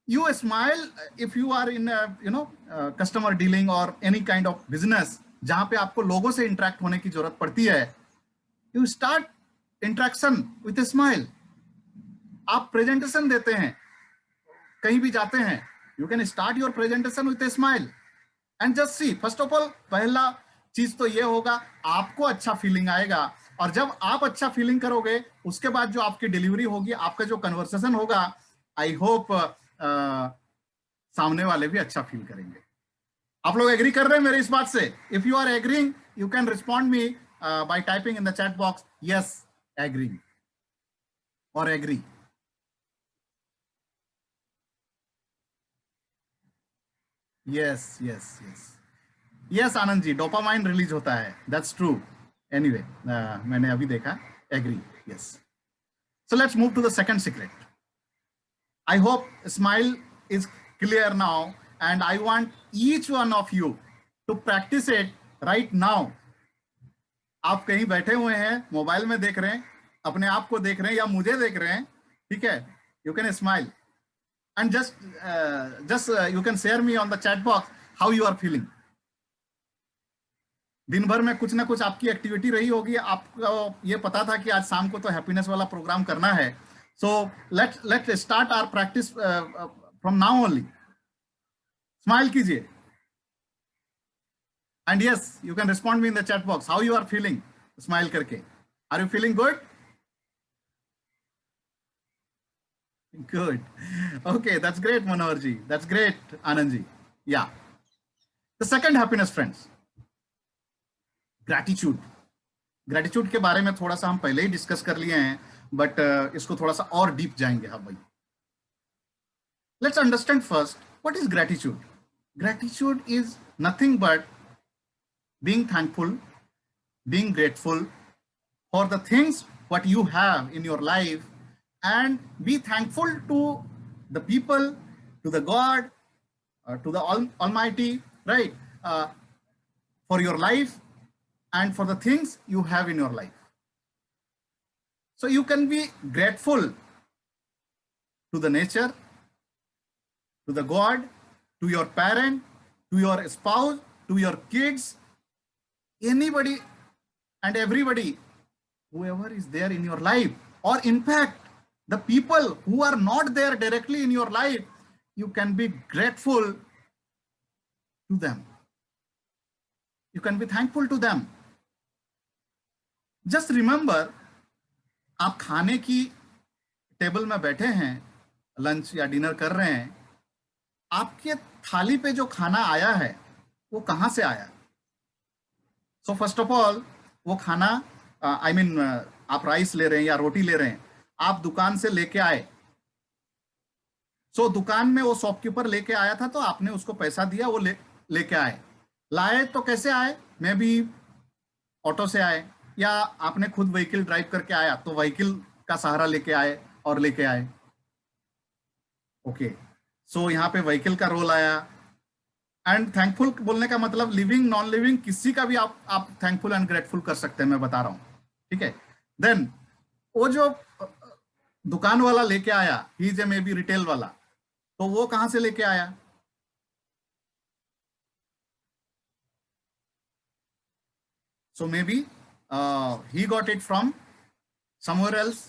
You smile if you are in customer dealing or any kind of business जहां पे आपको लोगों से interact होने की जरूरत पड़ती है. You start interaction with a smile. आप प्रेजेंटेशन देते हैं, कहीं भी जाते हैं, you can start your presentation with a smile. And just see, first of all, पहला चीज तो ये होगा, आपको अच्छा फीलिंग आएगा, और जब आप अच्छा फीलिंग करोगे उसके बाद जो आपकी डिलीवरी होगी, आपका जो कन्वर्सेशन होगा, आई होप सामने वाले भी अच्छा फील करेंगे। आप लोग एग्री कर रहे हैं मेरे इस बात से? If you are agreeing, you can respond me by typing in the chat box yes agreeing और agree. Yes yes yes yes Anand ji, dopamine release होता है, दैट्स ट्रू। एनीवे, मैंने अभी देखा, agree, yes. So let's move to the second secret. I hope smile is clear now, and I want each one of you to practice it right now. आप कहीं बैठे हुए हैं, मोबाइल में देख रहे हैं, अपने आप को देख रहे हैं या मुझे देख रहे हैं, ठीक है? You can smile and just you can share me on the chat box how you are feeling. दिन भर में कुछ ना कुछ आपकी एक्टिविटी रही होगी, आपको ये पता था कि आज शाम को तो हैप्पीनेस वाला प्रोग्राम करना है। So let's start our practice from now only. Smile कीजिए. And yes, you can respond me in the chat box how you are feeling. Smile करके. Are you feeling good? Good. Okay, that's great, Manohar ji. That's great, Anand ji. Yeah. The second happiness, friends. Gratitude. Gratitude के बारे में थोड़ा सा हम पहले ही discuss कर लिए हैं, बट इसको थोड़ा सा और डीप जाएंगे। हाँ भाई, let's understand first what is gratitude. Gratitude is nothing but being thankful, being grateful for the things what you have in your life, and be thankful to the people, to the God, to the almighty, right, for your life and for the things you have in your life. So you can be grateful to the nature, to the God, to your parent, to your spouse, to your kids, anybody and everybody, whoever is there in your life, or in fact the people who are not there directly in your life, you can be grateful to them. You can be thankful to them. Just remember, आप खाने की table में बैठे हैं, lunch या dinner कर रहे हैं, आपके थाली पे जो खाना आया है वो कहाँ से आया? सो फर्स्ट ऑफ ऑल, वो खाना आप राइस ले रहे हैं या रोटी ले रहे हैं, आप दुकान से लेके आए। सो दुकान में वो शॉपकीपर लेके आया था, तो आपने उसको पैसा दिया, वो लेके आए। लाए तो कैसे आए? मे बी ऑटो से आए, या आपने खुद व्हीकल ड्राइव करके आया तो व्हीकल का सहारा लेके आए और लेके आए। ओके, सो यहाँ पे व्हीकल का रोल आया। एंड थैंकफुल बोलने का मतलब लिविंग नॉन लिविंग किसी का भी आप थैंकफुल एंड ग्रेटफुल कर सकते हैं, मैं बता रहा हूँ, ठीक है? देन वो जो दुकान वाला लेके आया, he is a maybe retail वाला, तो वो कहाँ से लेके आया? So maybe he got it from somewhere else.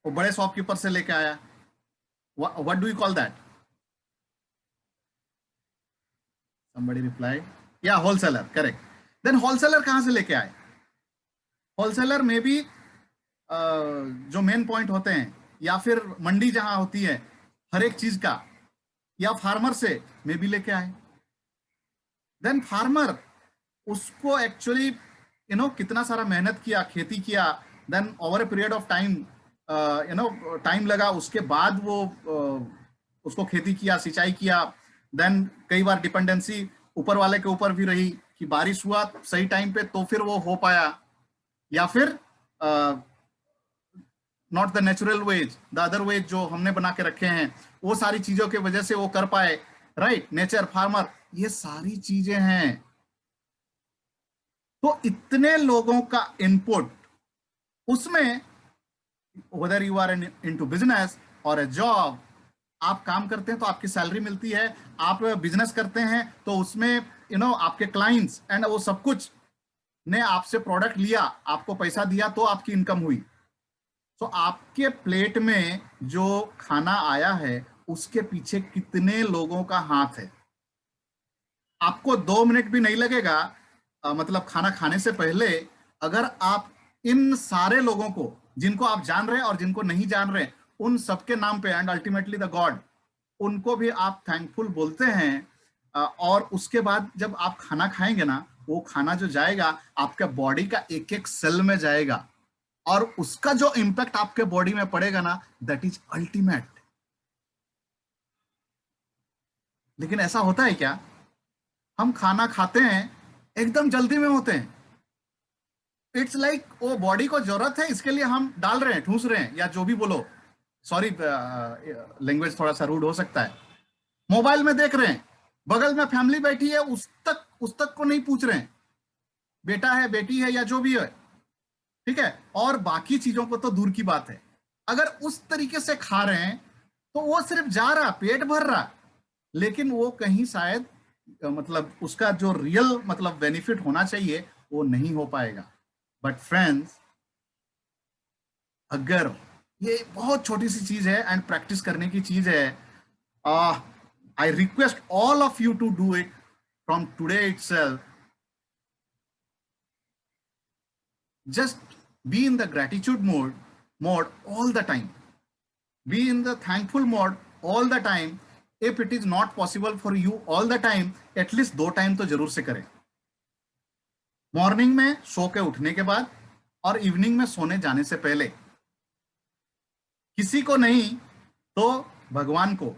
वो बड़े शॉपकीपर से लेके आया। What do you call that? Somebody replied, yeah, wholesaler, correct. Then wholesaler कहाँ से लेके आए? Wholesaler में भी जो मेन पॉइंट होते हैं, या फिर मंडी जहां होती है हर एक चीज का, या फार्मर से में भी लेके आए। देन फार्मर उसको एक्चुअली कितना सारा मेहनत किया, खेती किया, then over a period of time time लगा, उसके बाद वो उसको खेती किया, सिंचाई किया। देन कई बार डिपेंडेंसी ऊपर वाले के ऊपर भी रही कि बारिश हुआ सही टाइम पे तो फिर वो हो पाया, या फिर not the natural ways, the other ways जो हमने बना के रखे हैं, वो सारी चीजों की वजह से वो कर पाए, राइट? नेचर, फार्मर, ये सारी चीजें हैं। तो इतने लोगों का इनपुट, उसमें whether you are into business or a job, आप काम करते हैं तो आपकी सैलरी मिलती है, आप बिजनेस करते हैं तो उसमें आपके क्लाइंट्स एंड वो सब कुछ ने आपसे प्रोडक्ट लिया, आपको पैसा दिया, तो आपकी इनकम हुई। तो आपके प्लेट में जो खाना आया है उसके पीछे कितने लोगों का हाथ है? आपको 2 मिनट भी नहीं लगेगा, मतलब खाना खाने से पहले, अगर आप इन सारे लोगों को, जिनको आप जान रहे हैं और जिनको नहीं जान रहे, उन सबके नाम पे एंड अल्टीमेटली द गॉड, उनको भी आप थैंकफुल बोलते हैं। और उसके बाद जब आप खाना खाएंगे ना, वो खाना जो जाएगा आपके बॉडी का एक एक सेल में जाएगा, और उसका जो इंपैक्ट आपके बॉडी में पड़ेगा ना, दैट इज अल्टीमेट। लेकिन ऐसा होता है क्या? हम खाना खाते हैं, एकदम जल्दी में होते हैं। इट्स लाइक वो बॉडी को जरूरत है, इसके लिए हम डाल रहे हैं, ठूस रहे हैं, या जो भी बोलो, सॉरी लैंग्वेज थोड़ा सा रूड हो सकता है। मोबाइल में देख रहे हैं, बगल में फैमिली बैठी है, उस तक को नहीं पूछ रहे हैं, बेटा है, बेटी है, या जो भी है, ठीक है। और बाकी चीजों को तो दूर की बात है। अगर उस तरीके से खा रहे हैं तो वो सिर्फ जा रहा, पेट भर रहा, लेकिन वो कहीं शायद मतलब उसका जो रियल मतलब बेनिफिट होना चाहिए वो नहीं हो पाएगा। बट फ्रेंड्स, अगर ये बहुत छोटी सी चीज है एंड प्रैक्टिस करने की चीज है, I request all of you to do it from today itself. Just be in the gratitude mode all the time. Be in the thankful mode all the time. If it is not possible for you all the time, at least 2 time तो जरूर से करें। Morning में सो के उठने के बाद और इवनिंग में सोने जाने से पहले। किसी को नहीं तो भगवान को।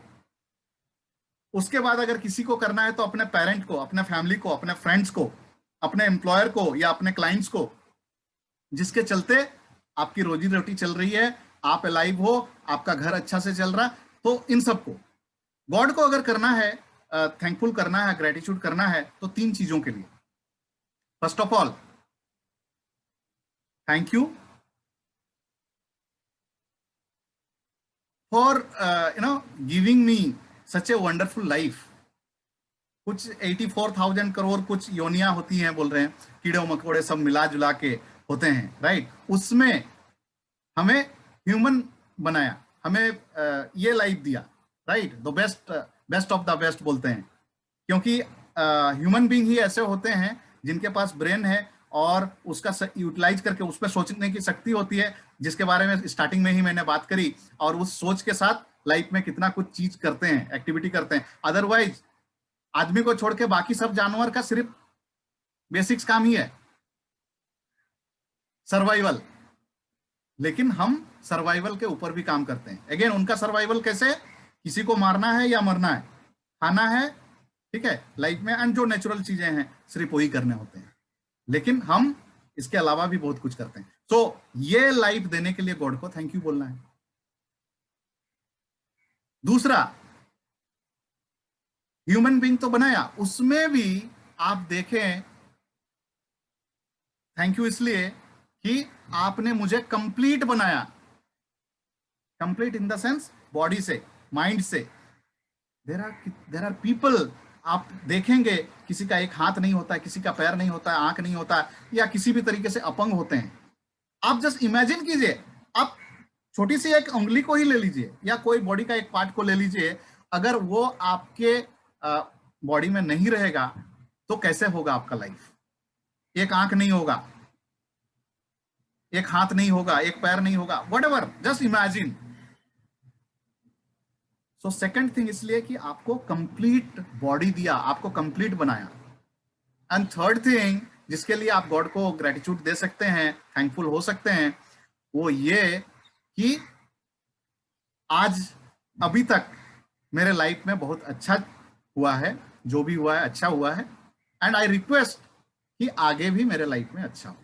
उसके बाद अगर किसी को करना है तो अपने पेरेंट को, अपने फैमिली को, अपने फ्रेंड्स को, अपने एम्प्लॉयर को या अपने क्लाइंट्स को, जिसके चलते आपकी रोजी रोटी चल रही है, आप अलाइव हो, आपका घर अच्छा से चल रहा। तो इन सबको, गॉड को अगर करना है, थैंकफुल करना है, ग्रेटिट्यूड करना है, तो 3 चीजों के लिए। First of all, thank you for giving me such a wonderful life. कुछ 84,000 करोड़ कुछ योनियां होती हैं, बोल रहे हैं, कीड़े मकोड़े सब मिला जुला के होते हैं, राइट। उसमें हमें ह्यूमन बनाया, हमें ये लाइफ दिया, right. The best of the best बोलते हैं, क्योंकि ह्यूमन बीइंग ही ऐसे होते हैं जिनके पास ब्रेन है और उसका यूटिलाइज करके उस पर सोचने की शक्ति होती है, जिसके बारे में स्टार्टिंग में ही मैंने बात करी। और उस सोच के साथ लाइफ में कितना कुछ चीज करते हैं, एक्टिविटी करते हैं। अदरवाइज आदमी को छोड़ के बाकी सब जानवर का सिर्फ बेसिक्स काम ही है, सर्वाइवल। लेकिन हम सर्वाइवल के ऊपर भी काम करते हैं। अगेन, उनका सर्वाइवल कैसे? किसी को मारना है या मरना है, खाना है, ठीक है, लाइफ में, एंड जो नेचुरल चीजें हैं सिर्फ वही करने होते हैं। लेकिन हम इसके अलावा भी बहुत कुछ करते हैं। सो ये लाइफ देने के लिए गॉड को थैंक यू बोलना है। दूसरा, ह्यूमन बीइंग तो बनाया, उसमें भी आप देखें, थैंक यू इसलिए कि आपने मुझे कंप्लीट बनाया। Complete in the sense body से, माइंड से। देर आर पीपल, आप देखेंगे किसी का एक हाथ नहीं होता है, किसी का पैर नहीं होता है, आंख नहीं होता है, या किसी भी तरीके से अपंग होते हैं। आप जस्ट इमेजिन कीजिए, आप छोटी सी एक उंगली को ही ले लीजिए या कोई बॉडी का एक पार्ट को ले लीजिए, अगर वो आपके बॉडी में नहीं रहेगा तो कैसे होगा आपका लाइफ? एक आंख नहीं होगा, एक हाथ नहीं होगा, एक पैर नहीं होगा, whatever, just imagine. So second thing इसलिए कि आपको कंप्लीट बॉडी दिया, आपको कंप्लीट बनाया। एंड थर्ड थिंग जिसके लिए आप गॉड को ग्रेटिट्यूड दे सकते हैं, थैंकफुल हो सकते हैं, वो ये कि आज अभी तक मेरे लाइफ में बहुत अच्छा हुआ है, जो भी हुआ है अच्छा हुआ है, एंड आई रिक्वेस्ट कि आगे भी मेरे लाइफ में अच्छा हो।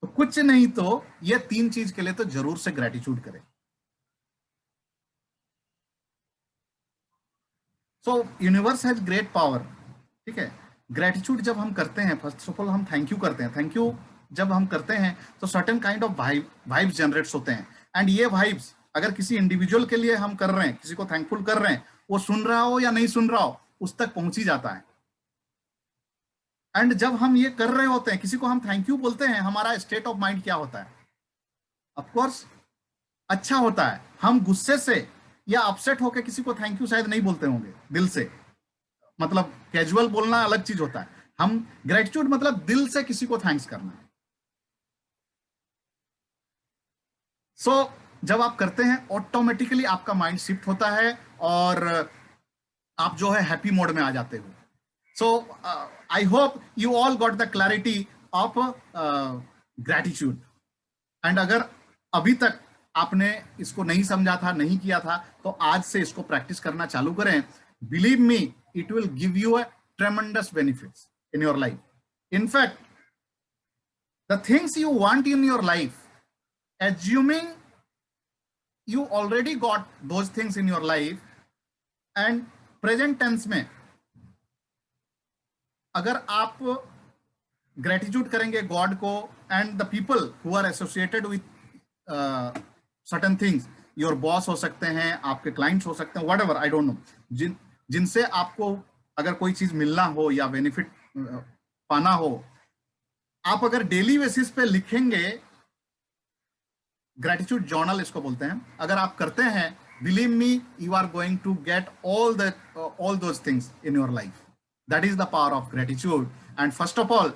तो कुछ नहीं तो ये 3 चीज के लिए तो जरूर से ग्रेटिट्यूड करें। सो यूनिवर्स हैज ग्रेट पावर, ठीक है। ग्रेटिट्यूड जब हम करते हैं, फर्स्ट ऑफ ऑल हम थैंक यू करते हैं। थैंक यू जब हम करते हैं तो certain kind of vibes generates होते हैं, एंड ये वाइब्स अगर किसी इंडिविजुअल के लिए हम कर रहे हैं, किसी को थैंकफुल कर रहे हैं, वो सुन रहा हो या नहीं सुन रहा हो, उस तक पहुंच ही जाता है। एंड जब हम ये कर रहे होते हैं, किसी को हम थैंक यू बोलते हैं, हमारा स्टेट ऑफ माइंड क्या होता है? ऑफ कोर्स अच्छा होता है। हम गुस्से से या अपसेट होकर किसी को थैंक यू शायद नहीं बोलते होंगे दिल से, मतलब कैजुअल बोलना अलग चीज होता है। हम ग्रेटिट्यूड मतलब दिल से किसी को थैंक्स करना है। सो जब आप करते हैं ऑटोमेटिकली आपका माइंड शिफ्ट होता है और आप जो है हैप्पी मोड में आ जाते हो. So I hope you all got the clarity of gratitude. And अगर अभी तक आपने इसको नहीं समझा था, नहीं किया था, तो आज से इसको प्रैक्टिस करना चालू करें. Believe me, it will give you a ट्रेमेंडस benefits in your life. In fact, the things you want in your life, assuming you already got those things in your life, and present tense में अगर आप gratitude करेंगे God को and the people who are associated with certain things, your boss हो सकते हैं, आपके clients हो सकते हैं, whatever, I don't know, जिनसे आपको अगर कोई चीज मिलना हो या बेनिफिट पाना हो, आप अगर डेली बेसिस पे लिखेंगे, ग्रेटिट्यूड जर्नल इसको बोलते हैं, अगर आप करते हैं, believe me, you are going to get all those things in your life. That is the power of gratitude. And first of all,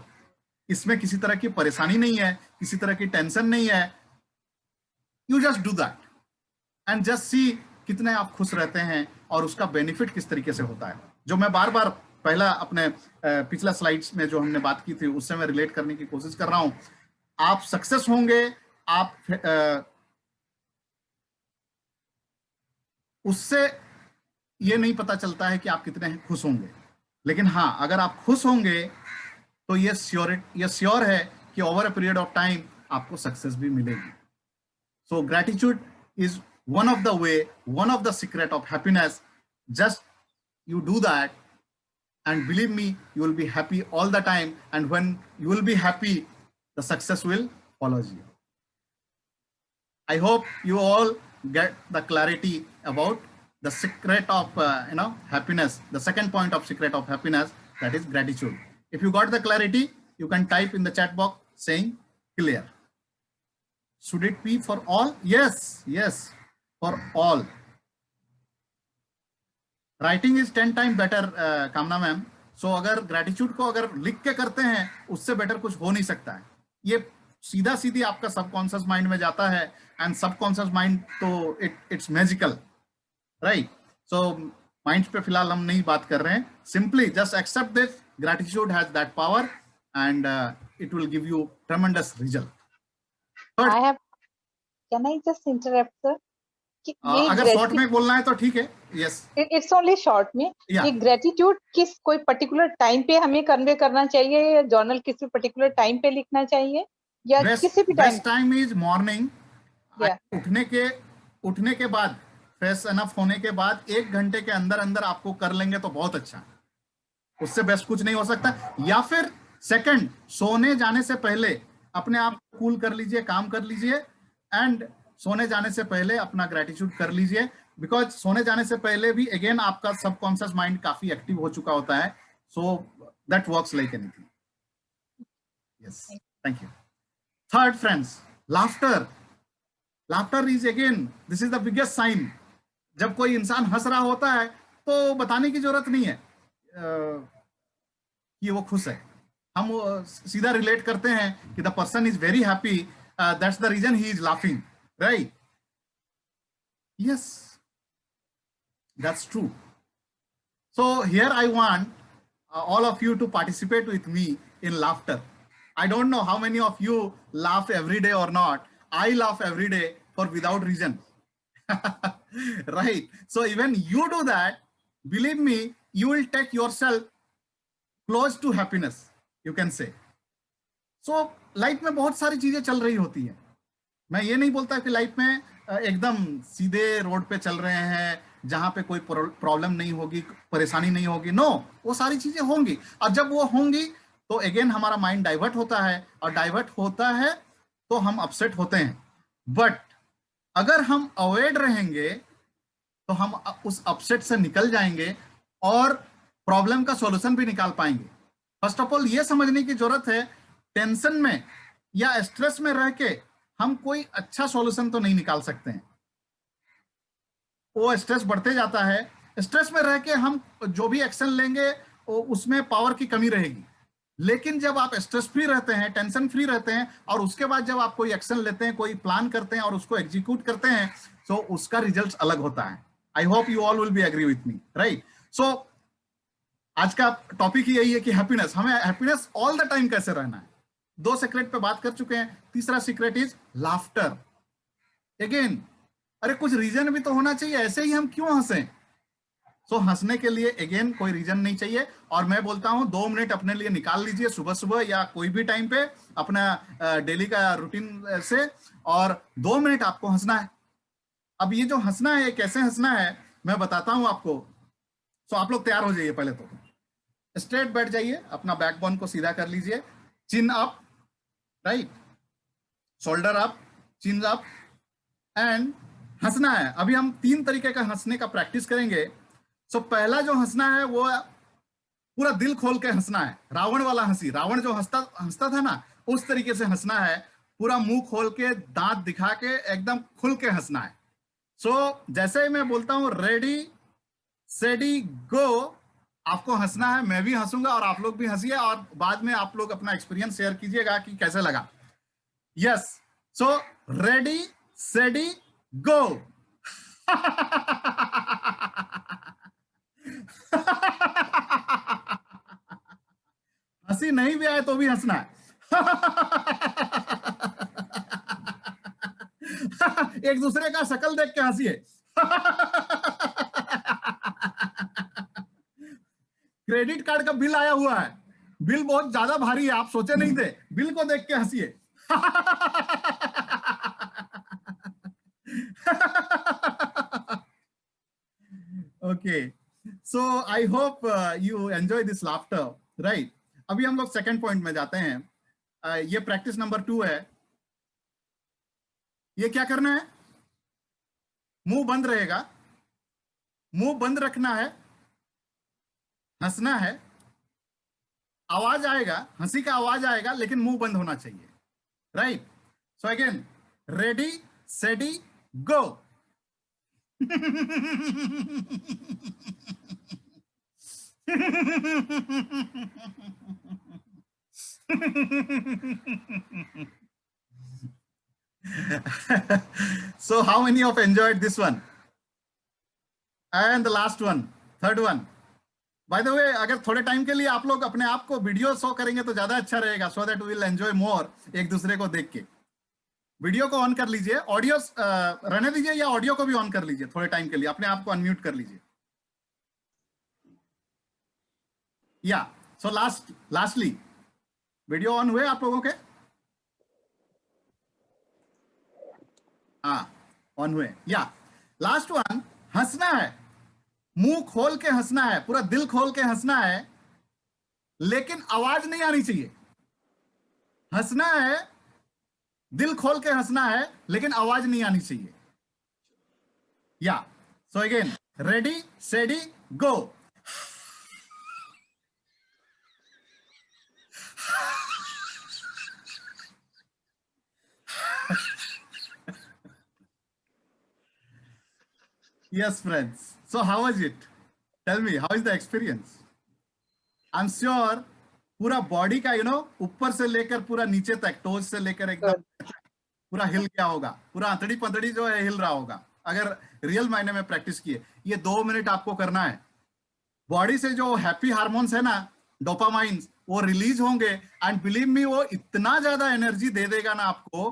इसमें किसी तरह की परेशानी नहीं है, किसी तरह की टेंशन नहीं है. You just do that and just see कितने आप खुश रहते हैं और उसका बेनिफिट किस तरीके से होता है. जो मैं बार बार पहला अपने पिछला स्लाइड्स में जो हमने बात की थी उससे मैं रिलेट करने की कोशिश कर रहा हूं. आप सक्सेस होंगे, आप उससे ये नहीं पता चलता है कि आप कितने खुश होंगे, लेकिन हाँ, अगर आप खुश होंगे तो ये श्योर है कि over a period of time आपको सक्सेस भी मिलेगी. So gratitude is one of the way, one of the secret of happiness. Just you do that and believe me, you will be happy all the time, and when you will be happy, the success will follow you. I hope you all get the clarity about the secret of happiness, the second point of secret of happiness, that is gratitude. If you got the clarity, you can type in the chat box saying clear. Should it be for all? Yes, for all. Writing is 10 time better, कामना ma'am. सो अगर gratitude को अगर लिख के करते हैं, उससे better कुछ हो नहीं सकता है. ये सीधा सीधी आपका सबकॉन्शियस माइंड में जाता है, एंड सबकॉन्शियस माइंड तो it's magical, right. So mind पे फिलहाल हम नहीं बात कर रहे हैं. Simply just accept this, gratitude has that power and it will give you tremendous result. Can I just interrupt, sir? अगर शॉर्ट में बोलना है तो ठीक है. यस, इट्स ओनली शॉर्ट में. ये ग्रेटिट्यूड किस कोई पर्टिकुलर टाइम पे हमें कन्वे करना चाहिए, या जर्नल किसी पर्टिकुलर टाइम पे लिखना चाहिए, या किसी भी time? Best time is morning. उठने के बाद, फ्रेश एनफ होने के बाद 1 घंटे के अंदर अंदर आपको कर लेंगे तो बहुत अच्छा. उससे बेस्ट कुछ नहीं हो सकता. या फिर सेकंड, सोने जाने से पहले अपने आप कूल कर लीजिए, काम कर लीजिए, एंड सोने जाने से पहले अपना ग्रेटिट्यूड कर लीजिए. बिकॉज सोने जाने से पहले भी अगेन आपका सबकॉन्शियस माइंड काफी एक्टिव हो चुका होता है. So that works like anything. Yes, thank you. Third friends, laughter. Laughter is again, this is the biggest sign. जब कोई इंसान हंस रहा होता है तो बताने की जरूरत नहीं है कि वो खुश है. हम सीधा रिलेट करते हैं कि the person is very happy, that's the reason he is laughing, right? Yes, that's true. So here I want all of you to participate with me in laughter. I don't know how many of you laugh every day or not. I laugh every day for without reason. Right? So even you do that, believe me, you will take yourself close to happiness, you can say. So life में बहुत सारी चीजें चल रही होती हैं. मैं ये नहीं बोलता कि लाइफ में एकदम सीधे रोड पे चल रहे हैं जहां पे कोई प्रॉब्लम नहीं होगी, परेशानी नहीं होगी. नो, वो सारी चीजें होंगी, और जब वो होंगी तो अगेन हमारा माइंड डाइवर्ट होता है, और डाइवर्ट होता है तो हम अपसेट होते हैं. बट अगर हम अवॉइड रहेंगे तो हम उस अपसेट से निकल जाएंगे और प्रॉब्लम का सॉल्यूशन भी निकाल पाएंगे. फर्स्ट ऑफ ऑल ये समझने की जरूरत है, टेंशन में या स्ट्रेस में रह के हम कोई अच्छा सॉल्यूशन तो नहीं निकाल सकते हैं. वो स्ट्रेस बढ़ते जाता है. स्ट्रेस में रह के हम जो भी एक्शन लेंगे उसमें पावर की कमी रहेगी. लेकिन जब आप स्ट्रेस फ्री रहते हैं, टेंशन फ्री रहते हैं, और उसके बाद जब आप कोई एक्शन लेते हैं, कोई प्लान करते हैं और उसको एग्जीक्यूट करते हैं, तो उसका रिजल्ट अलग होता है। I hope you all will be agree with me, right? So आज का टॉपिक ही यही है कि हैप्पीनेस, हमें हैप्पीनेस ऑल द टाइम कैसे रहना है। 2 सीक्रेट पे बात कर चुके हैं, तीसरा सीक्रेट इज लाफ्टर। अगेन, अरे कुछ रीजन भी तो होना चाहिए, ऐसे ही हम क्यों हंसें? सो हंसने के लिए अगेन कोई रीजन नहीं चाहिए, और मैं बोलता हूं 2 मिनट अपने लिए निकाल लीजिए सुबह सुबह या कोई भी टाइम पे अपना डेली का रूटीन से, और 2 मिनट आपको हंसना है। अब ये जो हंसना है, कैसे हंसना है मैं बताता हूं आपको। सो आप लोग तैयार हो जाइए, पहले तो स्ट्रेट बैठ जाइए, अपना बैकबोन को सीधा कर लीजिए, चिन up, right, shoulder up, chin up, and हंसना है। अभी हम 3 तरीके का हंसने का प्रैक्टिस करेंगे। सो पहला जो हंसना है वो पूरा दिल खोल के हंसना है, रावण वाला हंसी। रावण जो हंसता था ना, उस तरीके से हंसना है, पूरा मुंह खोल के, दांत दिखा के, एकदम खुल के हंसना है। सो जैसे ही मैं बोलता हूं रेडी सेडी गो, आपको हंसना है, मैं भी हंसूंगा और आप लोग भी हंसिए, और बाद में आप लोग अपना एक्सपीरियंस शेयर कीजिएगा कि कैसे लगा। यस, सो रेडी सेडी गो। हंसी नहीं भी आए तो भी हंसना है। एक दूसरे का शक्ल देख के हंसिए। क्रेडिट कार्ड का बिल आया हुआ है, बिल बहुत ज्यादा भारी है, आप सोचे नहीं थे, बिल को देख के हंसिए। Okay, so I hope you enjoy this laughter, right? अभी हम लोग सेकंड पॉइंट में जाते हैं। ये प्रैक्टिस नंबर 2 है। ये क्या करना है? मुंह बंद रहेगा, मुंह बंद रखना है, हंसना है, आवाज आएगा, हंसी का आवाज आएगा, लेकिन मुंह बंद होना चाहिए, right? So again, ready steady go. So how many of enjoyed this one? And the last one, third one. Bye the वे, अगर थोड़े टाइम के लिए आप लोग अपने आप को वीडियो शो करेंगे तो ज्यादा अच्छा रहेगा, so that we will enjoy more एक दूसरे को देख के। वीडियो को ऑन कर लीजिए, ऑडियो रहने दीजिए, या ऑडियो को भी ऑन कर लीजिए थोड़े टाइम के लिए, अपने आप को अनम्यूट कर लीजिए। या सो लास्टली वीडियो ऑन हुए आप लोगों के? हाँ, ऑन हुए। या लास्ट वन, हंसना है, मुंह खोल के हंसना है, पूरा दिल खोल के हंसना है, लेकिन आवाज नहीं आनी चाहिए। हंसना है, दिल खोल के हंसना है, लेकिन आवाज नहीं आनी चाहिए। या सो again, ready steady go. Yes, friends. So how was it? Tell me, how is the experience? I'm sure पूरा बॉडी का ऊपर से लेकर पूरा नीचे तक, टोज से लेकर एकदम पूरा हिल गया होगा, पूरा अंतड़ी पंतड़ी जो है हिल रहा होगा, अगर रियल मायने में प्रैक्टिस किए। ये 2 मिनट आपको करना है। बॉडी से जो हैप्पी हार्मोन्स है ना, डोपामाइंस, वो रिलीज होंगे, एंड बिलीव मी, वो इतना ज्यादा एनर्जी दे देगा ना आपको,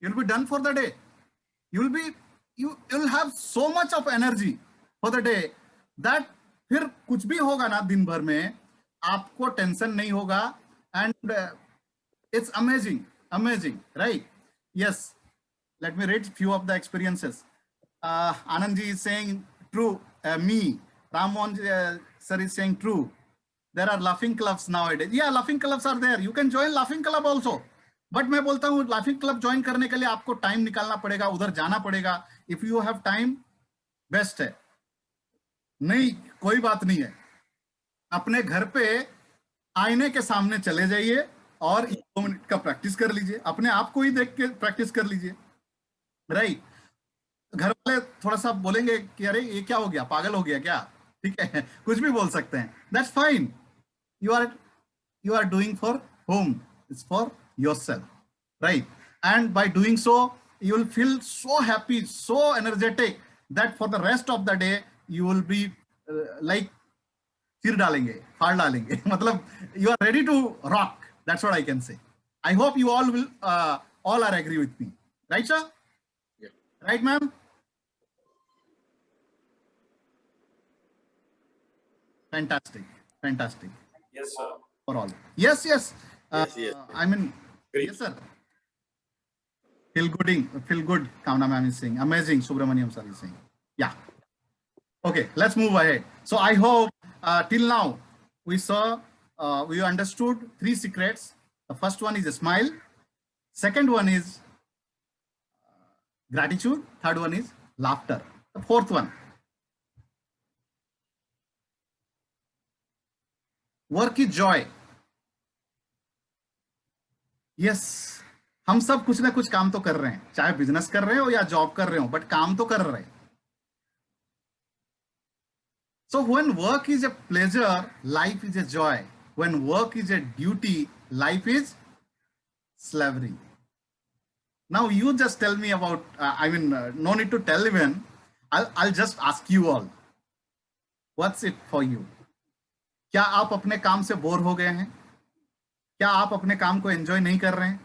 you will be done for the day. You will have so much of energy for the day that फिर कुछ भी होगा ना दिन भर में, आपको टेंशन नहीं होगा, and it's amazing, right? Yes, let me read few of the experiences. Anand ji is saying true. Me, Ramon sir is saying true. There are laughing clubs nowadays. Yeah, laughing clubs are there. You can join laughing club also. But मैं बोलता हूँ laughing club join करने के लिए आपको time निकालना पड़ेगा, उधर जाना पड़ेगा। If you have time, best है, नहीं कोई बात नहीं है, अपने घर पे आईने के सामने चले जाइए और 2 मिनट का प्रैक्टिस कर लीजिए, अपने आप को ही देख के प्रैक्टिस कर लीजिए, राइट? घर वाले थोड़ा सा बोलेंगे कि अरे ये क्या हो गया, पागल हो गया क्या, ठीक है, कुछ भी बोल सकते हैं, that's fine, you are doing for whom? It's for yourself, right? And by doing so, you will feel so happy, so energetic, that for the rest of the day you will be like चीर डालेंगे, फाड़ डालेंगे. मतलब you are ready to rock. That's what I can say. I hope you all will all are agree with me, right, sir? Yeah. Right, ma'am? Fantastic, fantastic. Yes, sir. For all. Yes, yes. Yes. I mean, Great. yes, sir. Feel good, Kamna ma'am is saying. Amazing, Subramaniam sir is saying. Yeah. Okay, let's move ahead. So I hope till now we saw, we understood 3 secrets. The first one is a smile. Second one is gratitude. Third one is laughter. The fourth one, work is joy. Yes, हम सब कुछ ना कुछ काम तो कर रहे हैं, चाहे बिजनेस कर रहे हो या जॉब कर रहे हो, बट काम तो कर रहे हैं. So when work is a pleasure, life is a joy. When work is a duty, life is slavery. Now you just tell me about, no need to tell even, I'll just ask you all, what's it for you? क्या आप अपने काम से bore हो गए हैं? क्या आप अपने काम को एंजॉय नहीं कर रहे हैं?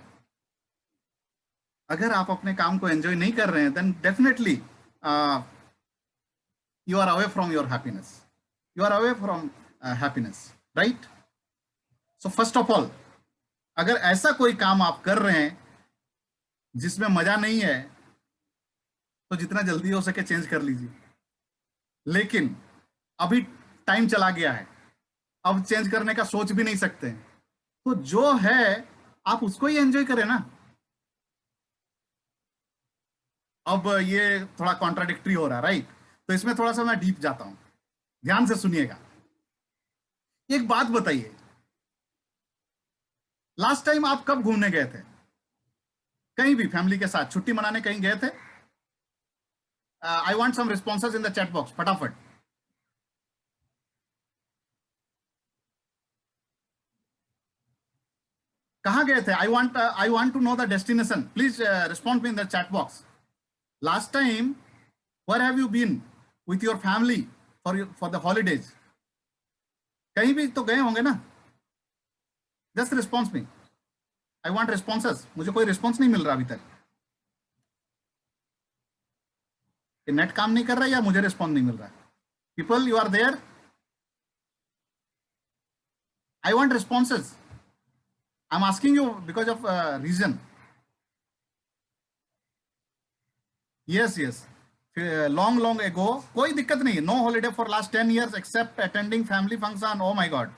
अगर आप अपने काम को एंजॉय नहीं कर रहे हैं, then definitely you are away from your happiness. You are away from happiness, right? So first of all, अगर ऐसा कोई काम आप कर रहे हैं जिसमें मजा नहीं है, तो जितना जल्दी हो सके चेंज कर लीजिए. लेकिन अभी टाइम चला गया है, अब चेंज करने का सोच भी नहीं सकते, तो जो है आप उसको ही एंजॉय करें ना. अब ये थोड़ा कॉन्ट्राडिक्टरी हो रहा है, राइट? तो इसमें थोड़ा सा मैं डीप जाता हूं, ध्यान से सुनिएगा. एक बात बताइए, लास्ट टाइम आप कब घूमने गए थे? कहीं भी फैमिली के साथ छुट्टी मनाने कहीं गए थे? I want some responses in the chat box, फटाफट. कहां गए थे? I want to know the destination. Please respond me in the chat box. Last time where have you been with your family for the holidays? कहीं भी तो गए होंगे ना? Just response me. I want responses. मुझे कोई response नहीं मिल रहा अभी तक. नेट काम नहीं कर रहा है या मुझे रिस्पॉन्स नहीं मिल रहा है? People, you are there? I want responses. I'm asking you because of reason. Yes. Long ago, कोई दिक्कत नहीं. No holiday for last 10 years except attending family function. Oh my God.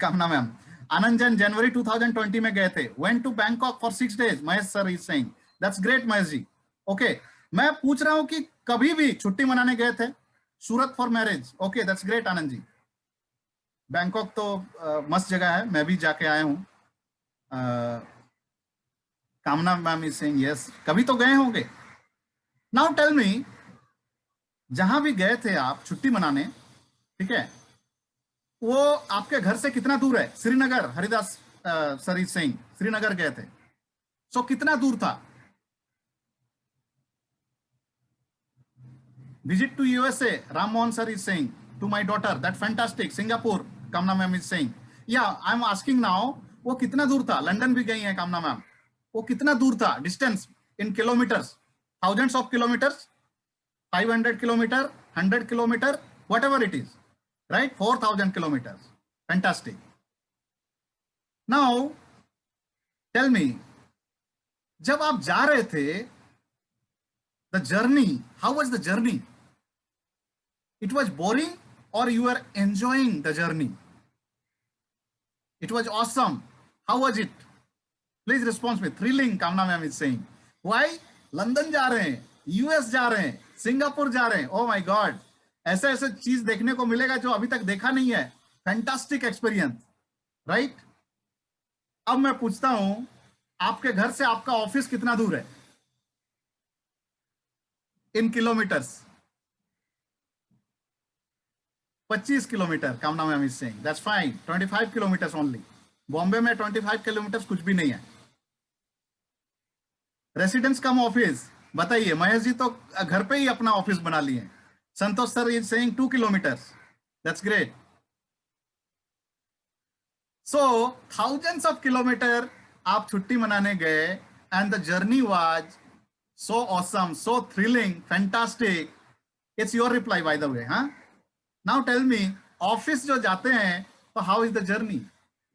कामना मैम. आनंद जैन जनवरी 2020 में गए थे. Went to Bangkok for 6 days. Mahesh sir is saying. That's great Mahesh ji. Okay. मैं पूछ रहा हूं कि कभी भी छुट्टी मनाने गए थे? Surat for marriage. Okay, that's great Anand ji. Bangkok तो मस्त जगह है, मैं भी जाके आया हूं. कामना मैम is saying yes. कभी तो गए होंगे. Now tell me, जहां भी गए थे आप छुट्टी मनाने, ठीक है, वो आपके घर से कितना दूर है? Srinagar, Haridas sir is saying, Srinagar गए थे. सो कितना दूर था? Visit to USA, Ram Mohan sir is saying, to my daughter, that fantastic. Singapore, Kamna ma'am is saying. Yeah I am asking now, वो कितना दूर था? लंदन भी गई है कामना मैम. वो कितना दूर था? Distance in kilometres, thousands of kilometers, 500 kilometer, 100 kilometer, whatever it is, right? 4,000 kilometers. Fantastic. Now tell me, जब आप जा रहे थे, the journey, how was the journey? It was boring or you were enjoying the journey? It was awesome. How was it? Please respond me. Thrilling, Kamna ma'am is saying. Why? London जा रहे हैं, US जा रहे हैं, Singapore जा रहे हैं. Oh my God, ऐसे चीज देखने को मिलेगा जो अभी तक देखा नहीं है. Fantastic experience, right? अब मैं पूछता हूं, आपके घर से आपका ऑफिस कितना दूर है इन किलोमीटर्स? 25 किलोमीटर, कामना ma'am is saying, that's fine, 25 kilometres only. Bombay में 25 किलोमीटर्स कुछ भी नहीं है। रेसिडेंस कम ऑफिस, बताइए, महेश जी तो घर पे ही अपना ऑफिस बना लिए। Santosh sir is saying 2 kilometres, that's great. So thousands of kilometre आप छुट्टी मनाने गए and the journey was so awesome, so thrilling, fantastic. It's your reply by the way. हाँ, नाउ टेल मी, ऑफिस जो जाते हैं तो हाउ इज द जर्नी?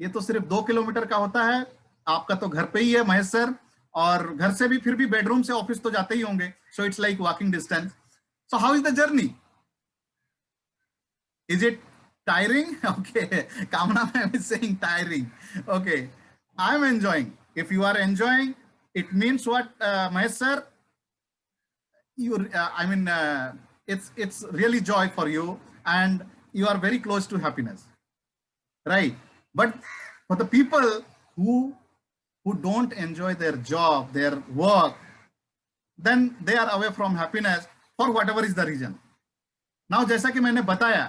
ये तो सिर्फ 2 किलोमीटर का होता है, आपका तो घर पे ही है महेश सर, और घर से भी फिर भी बेडरूम से ऑफिस तो जाते ही होंगे, so it's like walking distance. So how is the journey? Is it tiring? Okay, Kamna ma'am is saying tiring. Okay, I'm enjoying. If you are enjoying, it means what, Mahesh sir? It's really joy for you, and you are very close to happiness, right? But for the people who don't enjoy their job, their work, then they are away from happiness for whatever is the reason. Now, जैसा कि मैंने बताया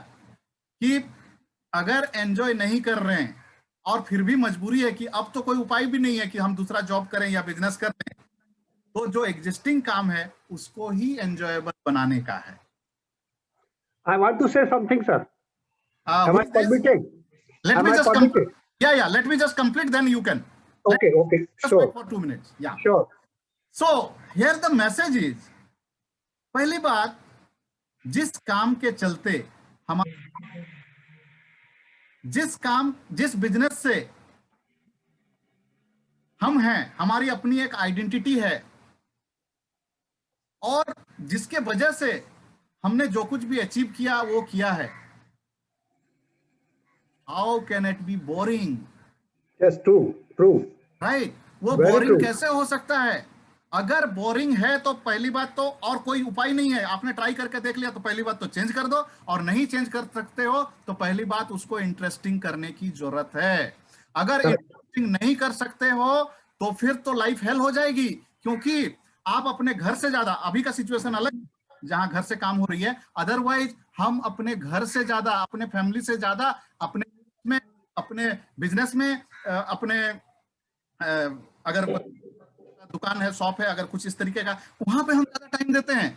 कि अगर enjoy नहीं कर रहे हैं और फिर भी मजबूरी है कि अब तो कोई उपाय भी नहीं है कि हम दूसरा जॉब करें या बिजनेस करें, तो जो एग्जिस्टिंग काम है उसको ही एंजॉयबल बनाने का है। I want to say something, sir. Am I permitted? Let me just complete. Yeah. Let me just complete. Then you can. Okay. Just Sure. wait for 2 minutes. Yeah. Sure. So here the message is. पहली बात, जिस काम के चलते जिस business से हम हैं, हमारी अपनी एक आइडेंटिटी है, और जिसके वजह से हमने जो कुछ भी अचीव किया वो किया है, how can it be boring? Yes, true. Right, वो Very बोरिंग true. कैसे हो सकता है? अगर बोरिंग है तो पहली बात तो और कोई उपाय नहीं है। आपने ट्राई करके देख लिया तो पहली बात तो चेंज कर दो, और नहीं चेंज कर सकते हो तो पहली बात उसको इंटरेस्टिंग करने की जरूरत है। अगर इंटरेस्टिंग नहीं कर सकते हो तो फिर तो लाइफ हेल हो जाएगी, क्योंकि आप अपने घर से ज्यादा, अभी का सिचुएशन अलग जहां घर से काम हो रही है, अदरवाइज हम अपने घर से ज्यादा, अपने फैमिली से ज्यादा, अपने बिजनेस में, अपने अगर दुकान है, शॉप है, अगर कुछ इस तरीके का, वहां पे हम ज्यादा टाइम देते हैं,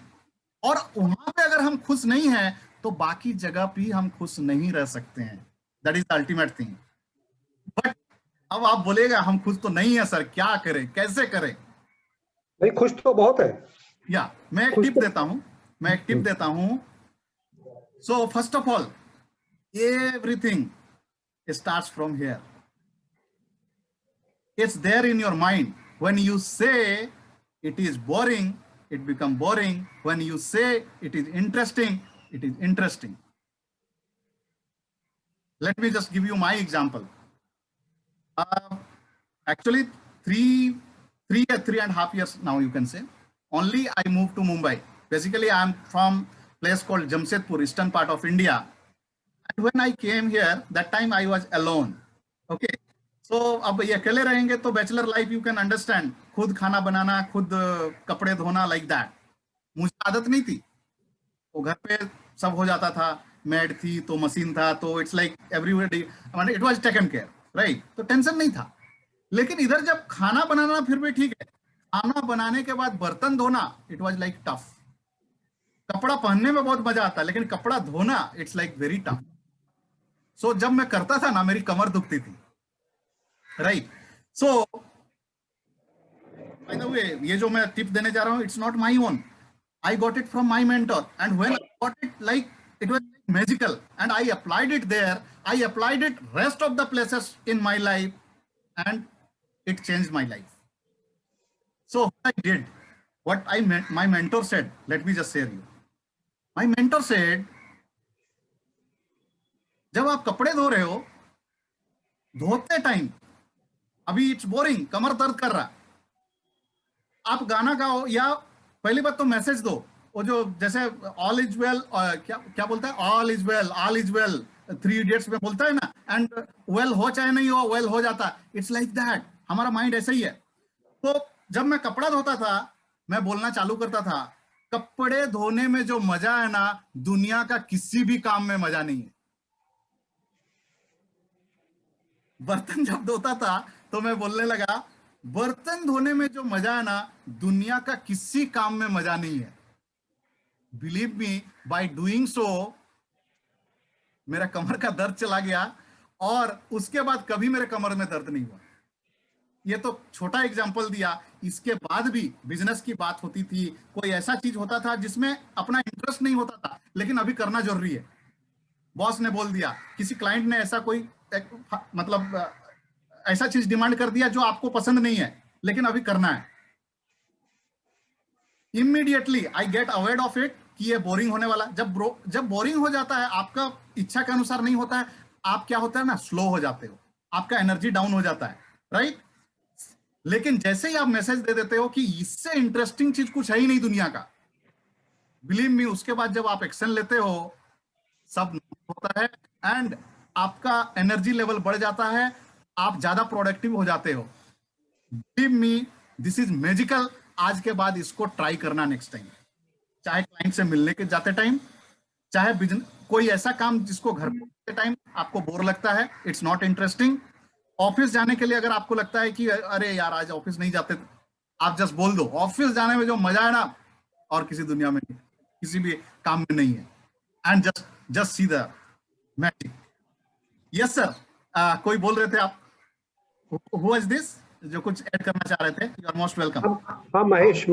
और वहां पे अगर हम खुश नहीं हैं तो बाकी जगह भी हम खुश नहीं रह सकते हैं। That is the ultimate thing. But अब आप बोलेगा हम खुश तो नहीं है सर, क्या करें, कैसे करें? नहीं, खुश तो बहुत है। या मैं एक टिप देता हूं। सो first of all, everything starts from here. It's there in your mind. When you say it is boring, it becomes boring. When you say it is interesting, it is interesting. Let me just give you my example. Actually, three and a half years now, you can say. Only I moved to Mumbai. Basically, I'm from a place called Jamshedpur, eastern part of India. And when I came here, that time I was alone. Okay. So अब ये अकेले रहेंगे तो bachelor life, you can understand, खुद खाना बनाना, खुद कपड़े धोना, लाइक दैट। मुझे आदत नहीं थी, तो घर पे सब हो जाता था, मेड थी तो मशीन था, तो it's like everybody, it was taken care, right, तो टेंशन नहीं था। लेकिन इधर जब खाना बनाना फिर भी ठीक है, खाना बनाने के बाद बर्तन धोना, इट वाज लाइक टफ। कपड़ा पहनने में बहुत मजा आता है, लेकिन कपड़ा धोना इट्स लाइक वेरी टफ। सो जब मैं करता था ना, मेरी कमर दुखती थी, राइट। सो बाय द वे, ये जो मैं टिप देने जा रहा हूं, it's not my own, I got it from my mentor, and when I got it, like it was magical, and I applied it there. I applied it rest of the places in my life, and it changed my life. So what I did, what my mentor said, let me just share you. My mentor said, जब आप कपड़े धो रहे हो, धोते time अभी it's boring, कमर दर्द कर रहा, आप गाना गाओ, या पहली बात तो मैसेज दो, वो जो जैसे ऑल इज वेल, क्या बोलता है, ऑल इज वेल 3 इडियट्स में बोलता है ना, एंड वेल हो चाहे नहीं हो, वेल हो जाता, इट्स लाइक दैट। हमारा माइंड ऐसा ही है। तो जब मैं कपड़ा धोता था, मैं बोलना चालू करता था, कपड़े धोने में जो मजा है ना, दुनिया का किसी भी काम में मजा नहीं है। बर्तन जब धोता था तो मैं बोलने लगा, बर्तन धोने में जो मजा है ना, दुनिया का किसी काम में मजा नहीं है। Believe me, by doing so मेरा कमर का दर्द चला गया, और उसके बाद कभी मेरे कमर में दर्द नहीं हुआ। ये तो छोटा एग्जांपल दिया। इसके बाद भी बिजनेस की बात होती थी, कोई ऐसा चीज होता था जिसमें अपना इंटरेस्ट नहीं होता था, लेकिन अभी करना जरूरी है। बॉस ने बोल दिया, किसी क्लाइंट ने ऐसा कोई मतलब ऐसा चीज डिमांड कर दिया जो आपको पसंद नहीं है, लेकिन अभी करना है। Immediately I get aware of it कि ये बोरिंग होने वाला। जब बोरिंग हो जाता है, आपका इच्छा के अनुसार नहीं होता है, आप क्या होता है ना, स्लो हो जाते हो, आपका एनर्जी डाउन हो जाता है, राइट। लेकिन जैसे ही आप मैसेज दे देते हो कि इससे इंटरेस्टिंग चीज कुछ है ही नहीं दुनिया का, बिलीव मी, उसके बाद जब आप एक्शन लेते हो, सब होता है एंड आपका एनर्जी लेवल बढ़ जाता है, आप ज्यादा प्रोडक्टिव हो जाते हो। Believe me, this is magical. आज के बाद इसको ट्राई करना नेक्स्ट टाइम, चाहे क्लाइंट से मिलने के जाते टाइम, चाहे बिजनेस कोई ऐसा काम जिसको घर पे टाइम आपको बोर लगता है, इट्स नॉट इंटरेस्टिंग। ऑफिस जाने के लिए अगर आपको लगता है कि अरे यार आज ऑफिस नहीं जाते, आप जस्ट बोल दो, ऑफिस जाने में जो मजा है ना, और किसी दुनिया में नहीं, किसी भी काम में नहीं है। And just see the magic. Yes sir, कोई बोल रहे थे आप, हु इज दिस, जो कुछ ऐड करना चाह रहे थे? You are most welcome. हाँ Mahesh.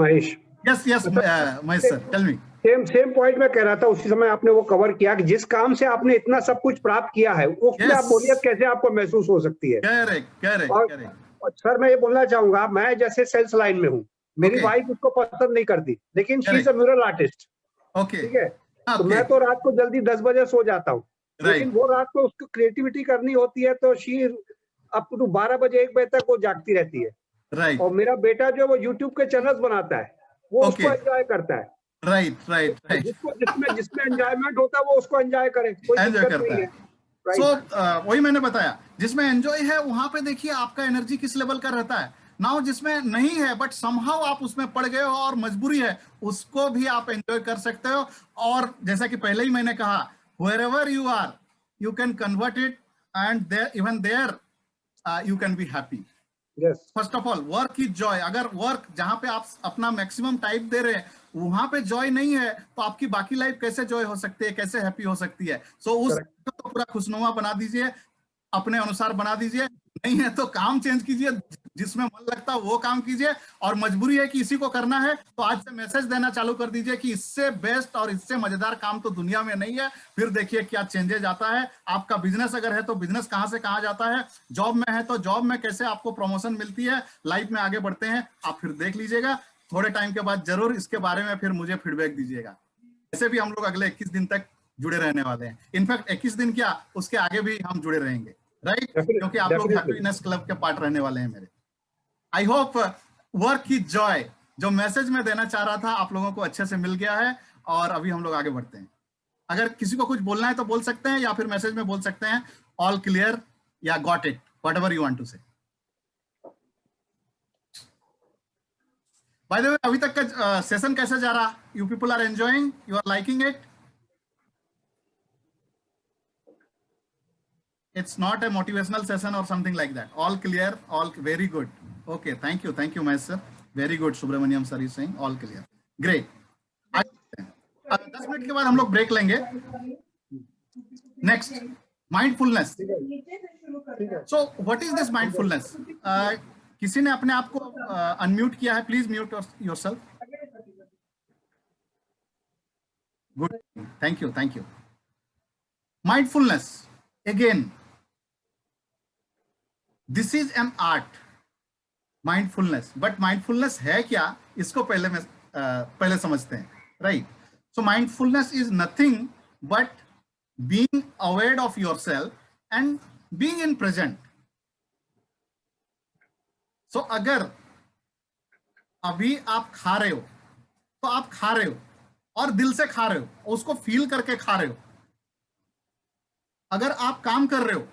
Yes Mahesh sir, tell me. Same point में कह रहा था, उसी समय आपने वो कवर किया कि जिस काम से आपने इतना सब कुछ प्राप्त किया है, उसमें आप बोलिए कैसे आपको महसूस हो सकती है। करेक्ट। और सर मैं ये बोलना चाहूंगा, मैं जैसे सेल्स लाइन में हूँ, मेरी वाइफ उसको पसंद नहीं करती, लेकिन she is a mural artist. ठीक है, तो मैं तो रात को जल्दी 10 बजे सो जाता हूँ, लेकिन वो रात को उसको क्रिएटिविटी करनी होती है, तो शी अप टू 12 बजे 1 बजे तक वो जागती रहती है। और मेरा बेटा जो वो यूट्यूब के चैनल्स बनाता है, वो उसको एंजॉय करता है। राइट। जिसमें एंजॉयमेंट होता है वो उसको एंजॉय करे, कोई दिक्कत नहीं है। वही मैंने बताया, जिसमें एंजॉय है वहां पे देखिए आपका एनर्जी किस लेवल का रहता है। नाउ जिसमें नहीं है बट समहाउ आप उसमें पड़ गए हो और मजबूरी है, उसको भी आप एंजॉय कर सकते हो। और जैसा कि पहले ही मैंने कहा, wherever you are, you can convert it, and there, even there, you can be happy. First of all, work is Joy. अगर वर्क जहां पे आप अपना मैक्सिमम टाइम दे रहे हैं, वहां पे जॉय नहीं है, तो आपकी बाकी लाइफ कैसे जॉय हो सकती है, कैसे हैप्पी हो सकती है? सो उस तो पूरा खुशनुमा बना दीजिए, अपने अनुसार बना दीजिए। नहीं है तो काम चेंज कीजिए, जिसमें मन लगता है वो काम कीजिए। और मजबूरी है कि इसी को करना है, तो आज से मैसेज देना चालू कर दीजिए कि इससे बेस्ट और इससे मजेदार काम तो दुनिया में नहीं है। फिर देखिए क्या चेंजेस आता है। आपका बिजनेस अगर है तो बिजनेस कहां से कहां जाता है, जॉब में है तो जॉब में कैसे आपको प्रमोशन मिलती है, लाइफ में आगे बढ़ते हैं, आप फिर देख लीजिएगा। थोड़े टाइम के बाद जरूर इसके बारे में फिर मुझे फीडबैक दीजिएगा। ऐसे भी हम लोग अगले 21 दिन तक जुड़े रहने वाले हैं। इनफैक्ट 21 दिन क्या, उसके आगे भी हम जुड़े रहेंगे, राइट? क्योंकि आप लोग हैप्पीनेस क्लब के पार्ट रहने वाले हैं मेरे। आई होप वर्क की जॉय जो मैसेज में देना चाह रहा था आप लोगों को अच्छे से मिल गया है। और अभी हम लोग आगे बढ़ते हैं। अगर किसी को कुछ बोलना है तो बोल सकते हैं, या फिर मैसेज में बोल सकते हैं ऑल क्लियर या got it, whatever you want to say. By the way, अभी तक का सेशन कैसे जा रहा? You people are enjoying, you are liking it? It's not a motivational session or something like that. All clear, all very good. Okay, thank you, my sir. Very good, Subramaniam sir is saying all clear. Great. 10 minute के बाद हम लोग break लेंगे। Next, mindfulness. So what is this mindfulness? किसी ने अपने आप को अनम्यूट किया है? Please mute yourself. Good, thank you. Mindfulness again, this is an art, mindfulness. But mindfulness है क्या, इसको पहले समझते हैं, right? So mindfulness is nothing but being aware of yourself and being in present. So अगर अभी आप खा रहे हो तो आप खा रहे हो और दिल से खा रहे हो, उसको फील करके खा रहे हो। अगर आप काम कर रहे हो,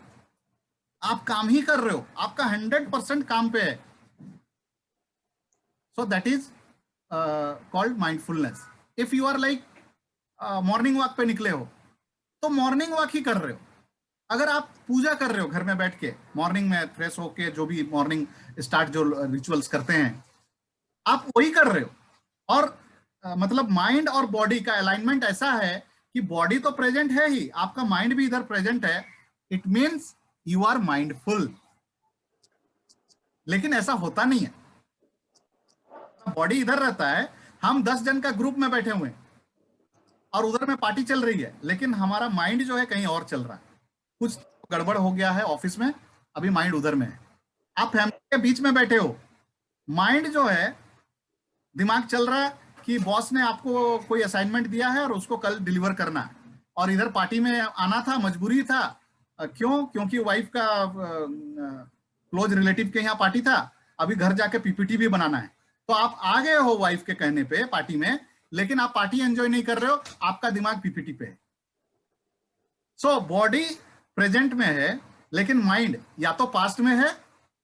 आप काम ही कर रहे हो, आपका 100% काम पे है। So that is called mindfulness. If you are like morning walk पे निकले हो तो मॉर्निंग वॉक ही कर रहे हो। अगर आप पूजा कर रहे हो घर में बैठ के, मॉर्निंग में फ्रेश होके, जो भी मॉर्निंग स्टार्ट जो रिचुअल्स करते हैं, आप वही कर रहे हो। और मतलब माइंड और बॉडी का अलाइनमेंट ऐसा है कि बॉडी तो प्रेजेंट है ही, आपका माइंड भी इधर प्रेजेंट है। It means you are mindful. लेकिन ऐसा होता नहीं है, बॉडी इधर रहता है, हम 10 जन का ग्रुप में बैठे हुए हैं और उधर में पार्टी चल रही है, लेकिन हमारा माइंड जो है कहीं और चल रहा है। कुछ गड़बड़ हो गया है ऑफिस में, अभी माइंड उधर में है। आप फैमिली के बीच में बैठे हो, माइंड जो है, दिमाग चल रहा है कि बॉस ने आपको कोई असाइनमेंट दिया है और उसको कल डिलीवर करना है, और इधर पार्टी में आना था, मजबूरी था। क्यों? क्योंकि वाइफ का क्लोज रिलेटिव के यहाँ पार्टी था, अभी घर जाके पीपीटी भी बनाना है। तो आप आ गए हो वाइफ के कहने पे पार्टी में, लेकिन आप पार्टी एंजॉय नहीं कर रहे हो, आपका दिमाग पीपीटी पे है। सो बॉडी प्रेजेंट में है, लेकिन माइंड या तो पास्ट में है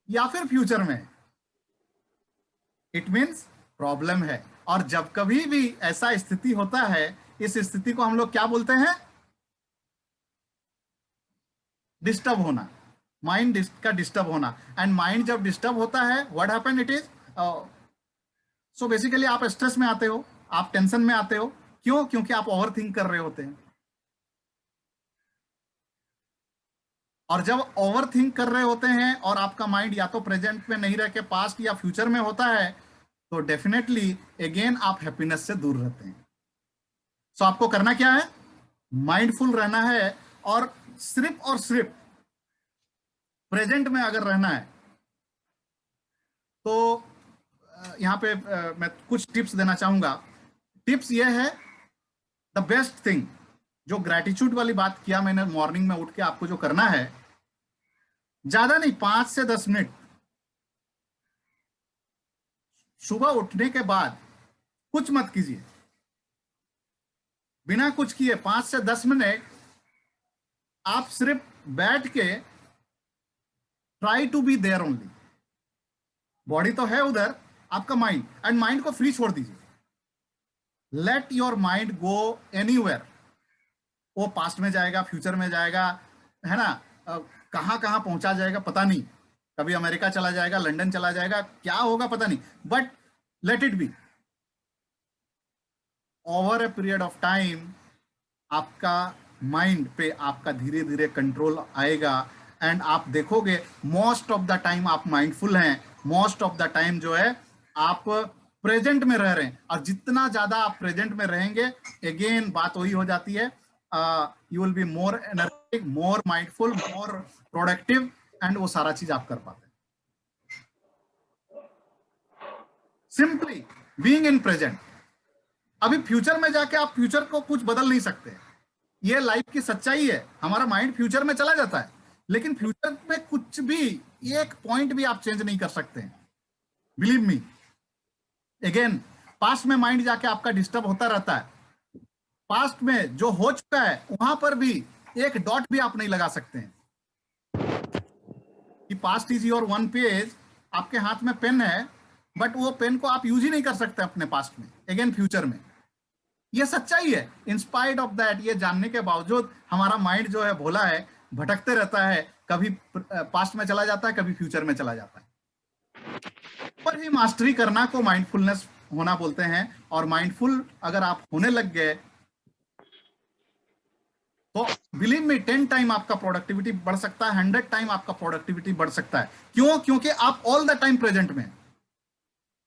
या फिर फ्यूचर में है। इट मीन्स प्रॉब्लम है। और जब कभी भी ऐसा स्थिति होता है, इस स्थिति को हम लोग क्या बोलते हैं? डिस्टर्ब होना, माइंड का डिस्टर्ब होना। एंड माइंड जब डिस्टर्ब होता है, what happen? It is so basically आप स्ट्रेस में आते हो, आप टेंशन में आते हो। क्यों? क्योंकि आप ओवर थिंक कर रहे होते हैं। और जब ओवर थिंक कर रहे होते हैं और आपका माइंड या तो प्रेजेंट में नहीं रह के पास्ट या फ्यूचर में होता है, तो डेफिनेटली अगेन आप हैप्पीनेस से दूर रहते हैं। सो आपको करना क्या है? माइंडफुल रहना है, और सिर्फ प्रेजेंट में अगर रहना है तो यहां पे मैं कुछ टिप्स देना चाहूंगा। टिप्स ये है, द बेस्ट थिंग, जो ग्रैटिट्यूड वाली बात किया मैंने, मॉर्निंग में उठ के आपको जो करना है, ज्यादा नहीं, 5 से 10 मिनट सुबह उठने के बाद कुछ मत कीजिए, बिना कुछ किए 5 से 10 मिनट आप सिर्फ बैठ के try to be there only. Body तो है उधर, आपका माइंड, एंड माइंड को फ्री छोड़ दीजिए। Let your mind go anywhere. वो पास्ट में जाएगा, फ्यूचर में जाएगा, है ना, कहां कहां पहुंचा जाएगा पता नहीं, कभी अमेरिका चला जाएगा, लंदन चला जाएगा, क्या होगा पता नहीं, but let it be. Over a period of time आपका माइंड पे आपका धीरे धीरे कंट्रोल आएगा, एंड आप देखोगे मोस्ट ऑफ द टाइम आप माइंडफुल हैं, मोस्ट ऑफ द टाइम जो है आप प्रेजेंट में रह रहे हैं। और जितना ज्यादा आप प्रेजेंट में रहेंगे, अगेन बात वही हो जाती है, you will be more energetic, more mindful, more productive, and वो सारा चीज आप कर पाते हैं। Simply being in present. अभी फ्यूचर में जाके आप फ्यूचर को कुछ बदल नहीं सकते, ये लाइफ की सच्चाई है। हमारा माइंड फ्यूचर में चला जाता है, लेकिन फ्यूचर में कुछ भी, एक पॉइंट भी आप चेंज नहीं कर सकते हैं, बिलीव मी। अगेन पास्ट में माइंड जाके आपका डिस्टर्ब होता रहता है, पास्ट में जो हो चुका है वहां पर भी एक डॉट भी आप नहीं लगा सकते हैं कि past is your one page. आपके हाथ में पेन है, बट वो पेन को आप यूज ही नहीं कर सकते अपने पास्ट में, अगेन फ्यूचर में। ये सच्चाई है। इंस्पाइट ऑफ दैट, ये जानने के बावजूद हमारा माइंड जो है भोला है, भटकते रहता है, कभी पास्ट में चला जाता है, कभी फ्यूचर में चला जाता है। पर ही मास्टरी करना को माइंडफुलनेस होना बोलते हैं। और माइंडफुल अगर आप होने लग गए तो बिलीव मी, 10 टाइम आपका प्रोडक्टिविटी बढ़ सकता है, 100 टाइम आपका प्रोडक्टिविटी बढ़ सकता है। क्यों? क्योंकि आप ऑल द टाइम प्रेजेंट में,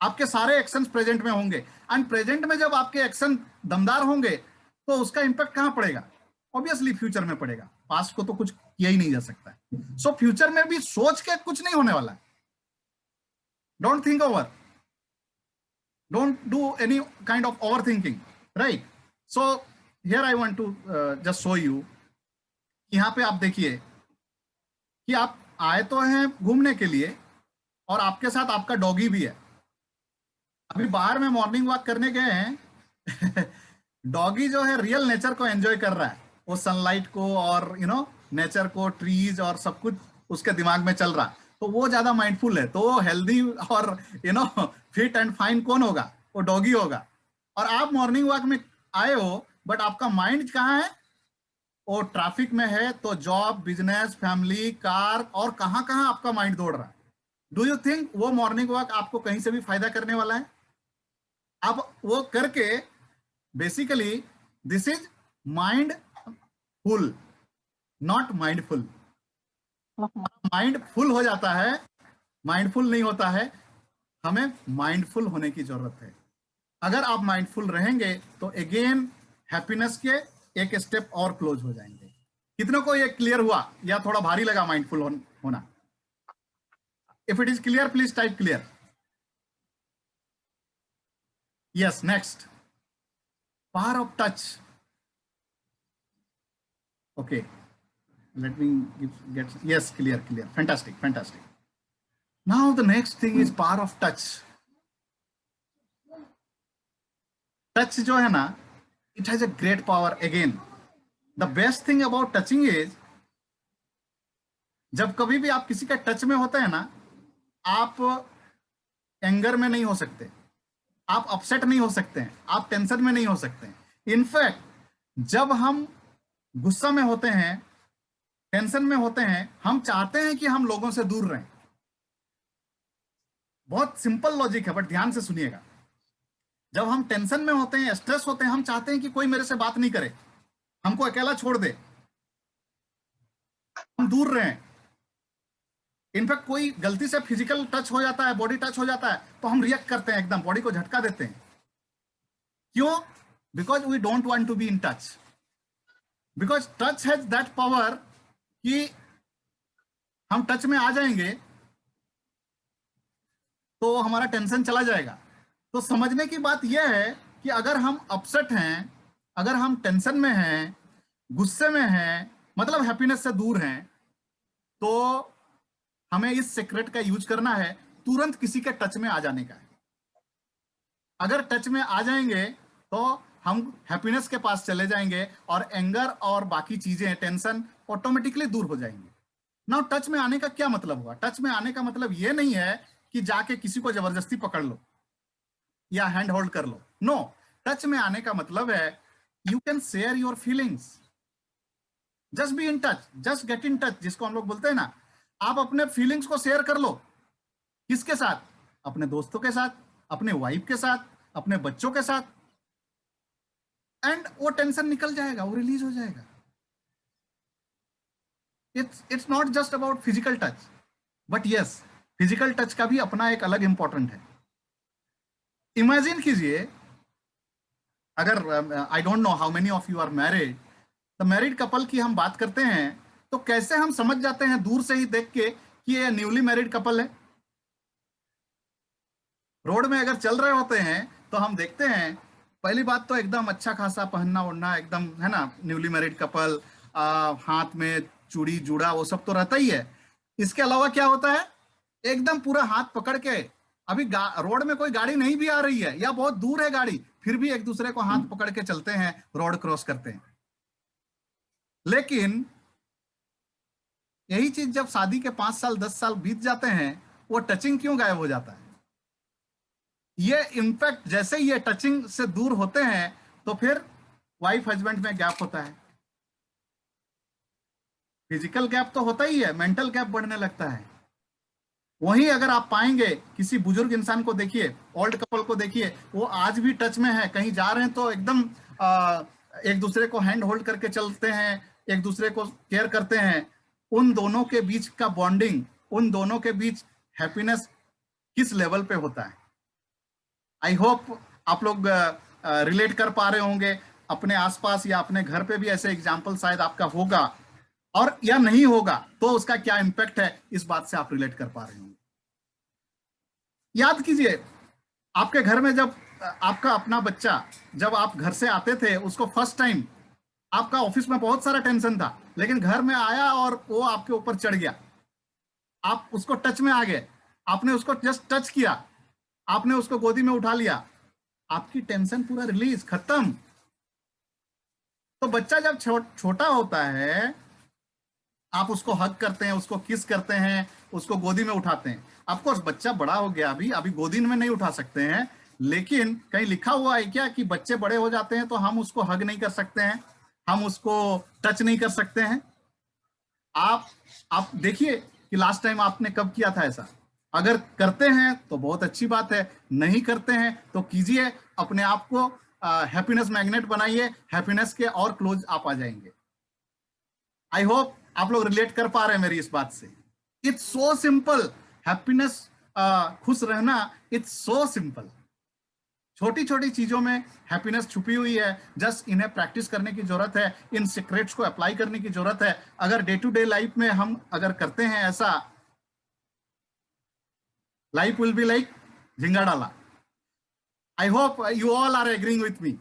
आपके सारे एक्शंस प्रेजेंट में होंगे। एंड प्रेजेंट में जब आपके एक्शन दमदार होंगे तो उसका इंपैक्ट कहां पड़ेगा? ऑब्वियसली फ्यूचर में पड़ेगा। पास्ट को तो कुछ किया ही नहीं जा सकता है। सो फ्यूचर में भी सोच के कुछ नहीं होने वाला है। Don't think over, don't do any kind of over thinking, right? So here I want to just show you. यहाँ पे आप देखिए कि आप आए तो हैं घूमने के लिए, और आपके साथ आपका डॉगी भी है। अभी बाहर में मॉर्निंग वॉक करने गए हैं डॉगी जो है रियल नेचर को एंजॉय कर रहा है, वो सनलाइट को और नेचर को, ट्रीज और सब कुछ उसके दिमाग में चल रहा, तो वो ज्यादा माइंडफुल है। तो वो हेल्दी और फिट एंड फाइन कौन होगा? वो डॉगी होगा। और आप मॉर्निंग वॉक में आए हो, बट आपका माइंड कहाँ है? वो ट्रैफिक में है तो जॉब, बिजनेस, फैमिली, कार और कहां कहां आपका माइंड दौड़ रहा है। डू यू थिंक वो मॉर्निंग वॉक आपको कहीं से भी फायदा करने वाला है? आप वो करके basically this is mind full, not mindful. Mind full हो जाता है, माइंडफुल नहीं होता है। हमें माइंडफुल होने की जरूरत है। अगर आप माइंडफुल रहेंगे तो अगेन हैप्पीनेस के एक स्टेप और क्लोज हो जाएंगे। कितनों को ये क्लियर हुआ या थोड़ा भारी लगा माइंडफुल होना? If it is clear please type clear. Yes, next, power of touch. Okay, let me get, yes, clear, fantastic. Now the next thing is power of touch. Touch जो है ना, it has a great power. Again, the best thing about touching is जब कभी भी आप किसी का touch में होते हैं ना, आप एंगर में नहीं हो सकते, आप अपसेट नहीं हो सकते हैं, आप टेंशन में नहीं हो सकते हैं। इनफैक्ट जब हम गुस्सा में होते हैं, टेंशन में होते हैं, हम चाहते हैं कि हम लोगों से दूर रहें। बहुत सिंपल लॉजिक है, बट ध्यान से सुनिएगा। जब हम टेंशन में होते हैं, स्ट्रेस होते हैं, हम चाहते हैं कि कोई मेरे से बात नहीं करे, हमको अकेला छोड़ दे, हम दूर रहें। इनफैक्ट कोई गलती से फिजिकल टच हो जाता है, बॉडी टच हो जाता है, तो हम रिएक्ट करते हैं, एकदम बॉडी को झटका देते हैं। क्यों? Because we don't want to be in touch. Because touch has that power कि हम टच में आ जाएंगे तो हमारा टेंशन चला जाएगा। तो समझने की बात यह है कि अगर हम अपसेट हैं, अगर हम टेंशन में हैं, गुस्से में हैं, मतलब हैप्पीनेस से दूर हैं, तो हमें इस सीक्रेट का यूज करना है, तुरंत किसी के टच में आ जाने का है। अगर टच में आ जाएंगे तो हम हैप्पीनेस के पास चले जाएंगे और एंगर और बाकी चीजें, टेंशन ऑटोमेटिकली दूर हो जाएंगे। नाउ टच में आने का क्या मतलब हुआ? टच में आने का मतलब यह नहीं है कि जाके किसी को जबरदस्ती पकड़ लो या हैंड होल्ड कर लो। नो, टच में आने का मतलब है you can share your feelings, just be in touch, just get in touch, जिसको हम लोग बोलते हैं ना। आप अपने फीलिंग्स को शेयर कर लो। किसके साथ? अपने दोस्तों के साथ, अपने वाइफ के साथ, अपने बच्चों के साथ, एंड वो टेंशन निकल जाएगा, वो रिलीज हो जाएगा। It's not just about physical touch, but yes, physical touch का भी अपना एक अलग इंपॉर्टेंट है। इमेजिन कीजिए, अगर I don't know how many of you are married, तो मैरिड कपल की हम बात करते हैं तो कैसे हम समझ जाते हैं दूर से ही देख के कि ये न्यूली मैरिड कपल है? रोड में अगर चल रहे होते हैं तो हम देखते हैं, पहली बात तो एकदम अच्छा खासा पहनना ओढ़ना, एकदम, है ना, न्यूली मैरिड कपल, हाथ में चूड़ी जूड़ा वो सब तो रहता ही है। इसके अलावा क्या होता है? एकदम पूरा हाथ पकड़ के, अभी रोड में कोई गाड़ी नहीं भी आ रही है या बहुत दूर है गाड़ी, फिर भी एक दूसरे को हाथ पकड़ के चलते हैं, रोड क्रॉस करते हैं। लेकिन यही चीज जब शादी के 5 साल 10 साल बीत जाते हैं, वो टचिंग क्यों गायब हो जाता है? ये इनफैक्ट जैसे ही ये टचिंग से दूर होते हैं तो फिर वाइफ हस्बैंड में गैप होता है। फिजिकल गैप तो होता ही है, मेंटल गैप बढ़ने लगता है। वहीं अगर आप पाएंगे किसी बुजुर्ग इंसान को देखिए, ओल्ड कपल को देखिए, वो आज भी टच में है, कहीं जा रहे हैं तो एकदम एक दूसरे को हैंड होल्ड करके चलते हैं, एक दूसरे को केयर करते हैं। उन दोनों के बीच का बॉन्डिंग, उन दोनों के बीच हैप्पीनेस किस लेवल पे होता है? आई होप आप लोग रिलेट कर पा रहे होंगे। अपने आसपास या अपने घर पे भी ऐसे एग्जाम्पल शायद आपका होगा, और या नहीं होगा तो उसका क्या इम्पैक्ट है, इस बात से आप रिलेट कर पा रहे होंगे। याद कीजिए, आपके घर में जब आपका अपना बच्चा, जब आप घर से आते थे, उसको फर्स्ट टाइम, आपका ऑफिस में बहुत सारा टेंशन था, लेकिन घर में आया और वो आपके ऊपर चढ़ गया, आप उसको टच में आ गए, आपने उसको जस्ट टच किया, आपने उसको गोदी में उठा लिया, आपकी टेंशन पूरा रिलीज, खत्म। तो बच्चा जब छोटा होता है, आप उसको हग करते हैं, उसको किस करते हैं, उसको गोदी में उठाते हैं। ऑफकोर्स बच्चा बड़ा हो गया, अभी गोदी में नहीं उठा सकते हैं, लेकिन कहीं लिखा हुआ है क्या कि बच्चे बड़े हो जाते हैं तो हम उसको हग नहीं कर सकते हैं? हम उसको टच नहीं कर सकते हैं। आप देखिए कि लास्ट टाइम आपने कब किया था ऐसा। अगर करते हैं तो बहुत अच्छी बात है, नहीं करते हैं तो कीजिए, अपने आप को हैप्पीनेस मैग्नेट बनाइए, हैप्पीनेस के और क्लोज आप आ जाएंगे। आई होप आप लोग रिलेट कर पा रहे हैं मेरी इस बात से। इट्स सो सिंपल, हैप्पीनेस, खुश रहना, इट्स सो सिंपल। छोटी छोटी चीजों में हैप्पीनेस छुपी हुई है, जस्ट इन्हें प्रैक्टिस करने की जरूरत है, इन सीक्रेट्स को अप्लाई करने की जरूरत है। अगर डे टू डे लाइफ में हम अगर करते हैं ऐसा, लाइफ विल बी लाइक झिंगा डाला। I hope you all are agreeing with me.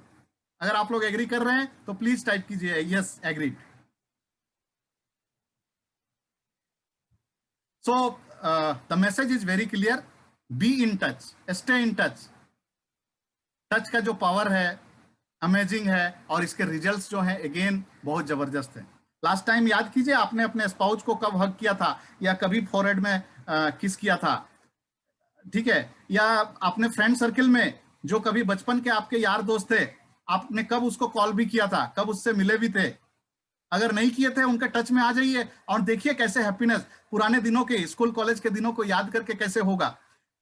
अगर आप लोग एग्री कर रहे हैं तो प्लीज टाइप कीजिए yes agreed. So the message is very clear, be in touch, stay in touch. Touch का जो पावर है अमेजिंग है, और इसके रिजल्ट्स जो हैं अगेन बहुत जबरदस्त है। लास्ट टाइम याद कीजिए आपने अपने स्पाउस को कब हग किया था, या कभी फॉरहेड में किस किया था, ठीक है, या आपने फ्रेंड सर्किल में जो कभी बचपन के आपके यार दोस्त थे, आपने कब उसको कॉल भी किया था, कब उससे मिले भी थे। अगर नहीं किए थे उनके टच में आ जाइए और देखिए कैसे हैप्पीनेस पुराने दिनों के, स्कूल कॉलेज के दिनों को याद करके कैसे होगा।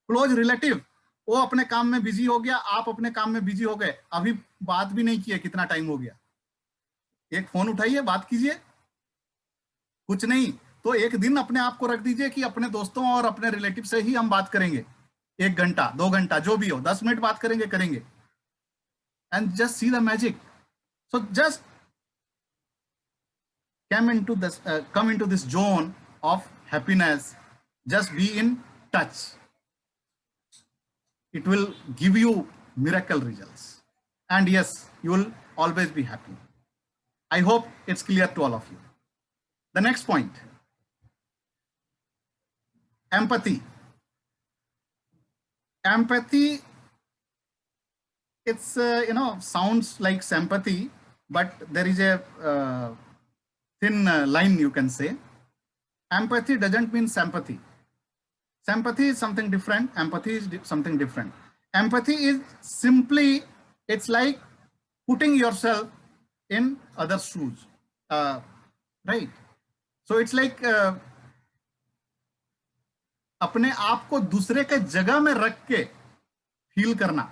क्लोज रिलेटिव वो अपने काम में बिजी हो गया, आप अपने काम में बिजी हो गए, अभी बात भी नहीं किए, कितना टाइम हो गया। एक फोन उठाइए, बात कीजिए। कुछ नहीं तो एक दिन अपने आप को रख दीजिए कि अपने दोस्तों और अपने रिलेटिव से ही हम बात करेंगे, 1 घंटा 2 घंटा जो भी हो, 10 मिनट बात करेंगे। And just see the magic. So just come into this zone of happiness. Just be in touch. It will give you miracle results, and yes, you will always be happy. I hope it's clear to all of you. The next point, empathy. It's sounds like sympathy, but there is a thin line, you can say. Empathy doesn't mean sympathy. Sympathy is something different. Empathy is something different. Empathy is simply, it's like putting yourself in other shoes, right? So it's like अपने आप को दूसरे के जगह में रख के feel करना,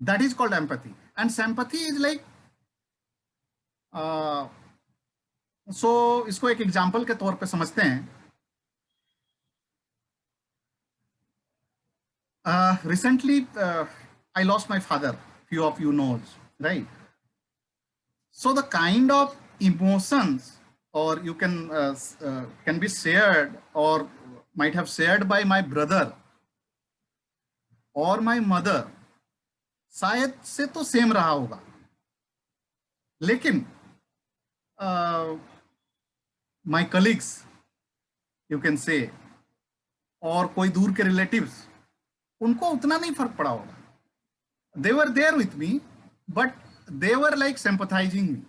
that is called empathy. And sympathy is like सो इसको एक एग्जाम्पल के तौर पे समझते हैं। Recently I lost my father, few of you knows, right? So the kind of emotions और यू कैन बी शेयर्ड और might have shared by my brother or my mother, शायद से तो सेम रहा होगा, लेकिन my colleagues, you can say, और कोई दूर के relatives, उनको उतना नहीं फर्क पड़ा होगा. They were there with me, but they were like sympathizing me.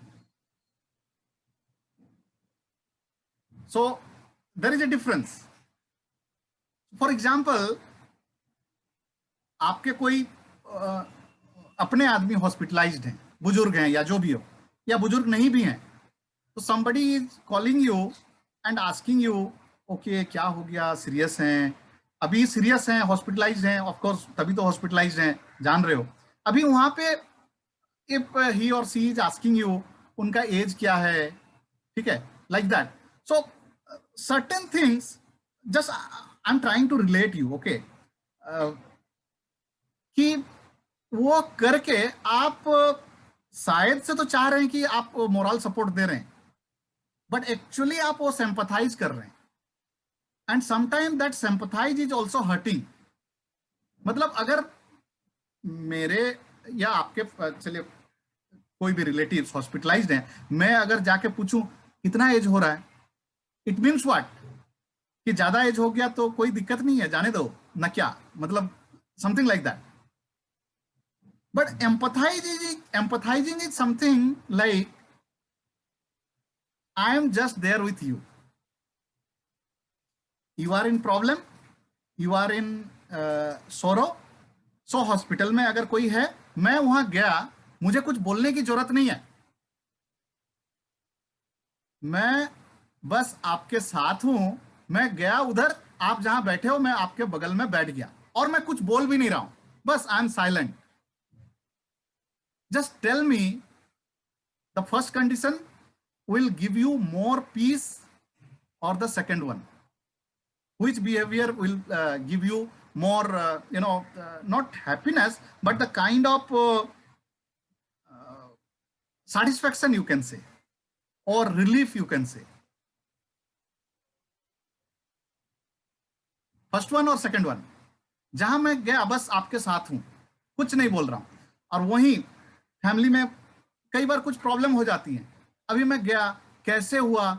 So there is a difference. For example, आपके कोई अपने आदमी हॉस्पिटलाइज्ड हैं, बुजुर्ग हैं या जो भी हो, या बुजुर्ग नहीं भी हैं, तो somebody is calling you and asking you, okay, क्या हो गया, सीरियस हैं, अभी सीरियस हैं, हॉस्पिटलाइज्ड हैं, ऑफ कोर्स तभी तो हॉस्पिटलाइज्ड हैं, जान रहे हो. अभी वहां पे if he or she is asking you, उनका एज क्या है, ठीक है, like that. So certain things, just I'm trying to relate you, okay, कि वो करके आप शायद से तो चाह रहे हैं कि आप मोरल सपोर्ट दे रहे हैं, बट एक्चुअली आप वो सिंपैथाइज कर रहे हैं, and sometime that sympathise is also hurting. मतलब अगर मेरे या आपके, चलिए कोई भी रिलेटिव्स हॉस्पिटलाइज्ड हैं, मैं अगर जाके पूछूं कितना एज हो रहा है, इट मीन्स व्हाट, कि ज्यादा एज हो गया तो कोई दिक्कत नहीं है, जाने दो ना, क्या मतलब, something like that. But empathizing is something like, I am just there with you. You are in problem, you are in sorrow. So hospital में अगर कोई है, मैं वहां गया, मुझे कुछ बोलने की जरूरत नहीं है, मैं बस आपके साथ हूं, मैं गया उधर, आप जहां बैठे हो मैं आपके बगल में बैठ गया और मैं कुछ बोल भी नहीं रहा हूं, बस I am silent. Just tell me the first condition will give you more peace or the second one. Which behavior will give you more, not happiness, but the kind of satisfaction you can say, or relief you can say. First one or second one? जहां मैं गया बस आपके साथ हूं, कुछ नहीं बोल रहा हूं, और वहीं फैमिली में कई बार कुछ प्रॉब्लम हो जाती है. अभी मैं गया, कैसे हुआ,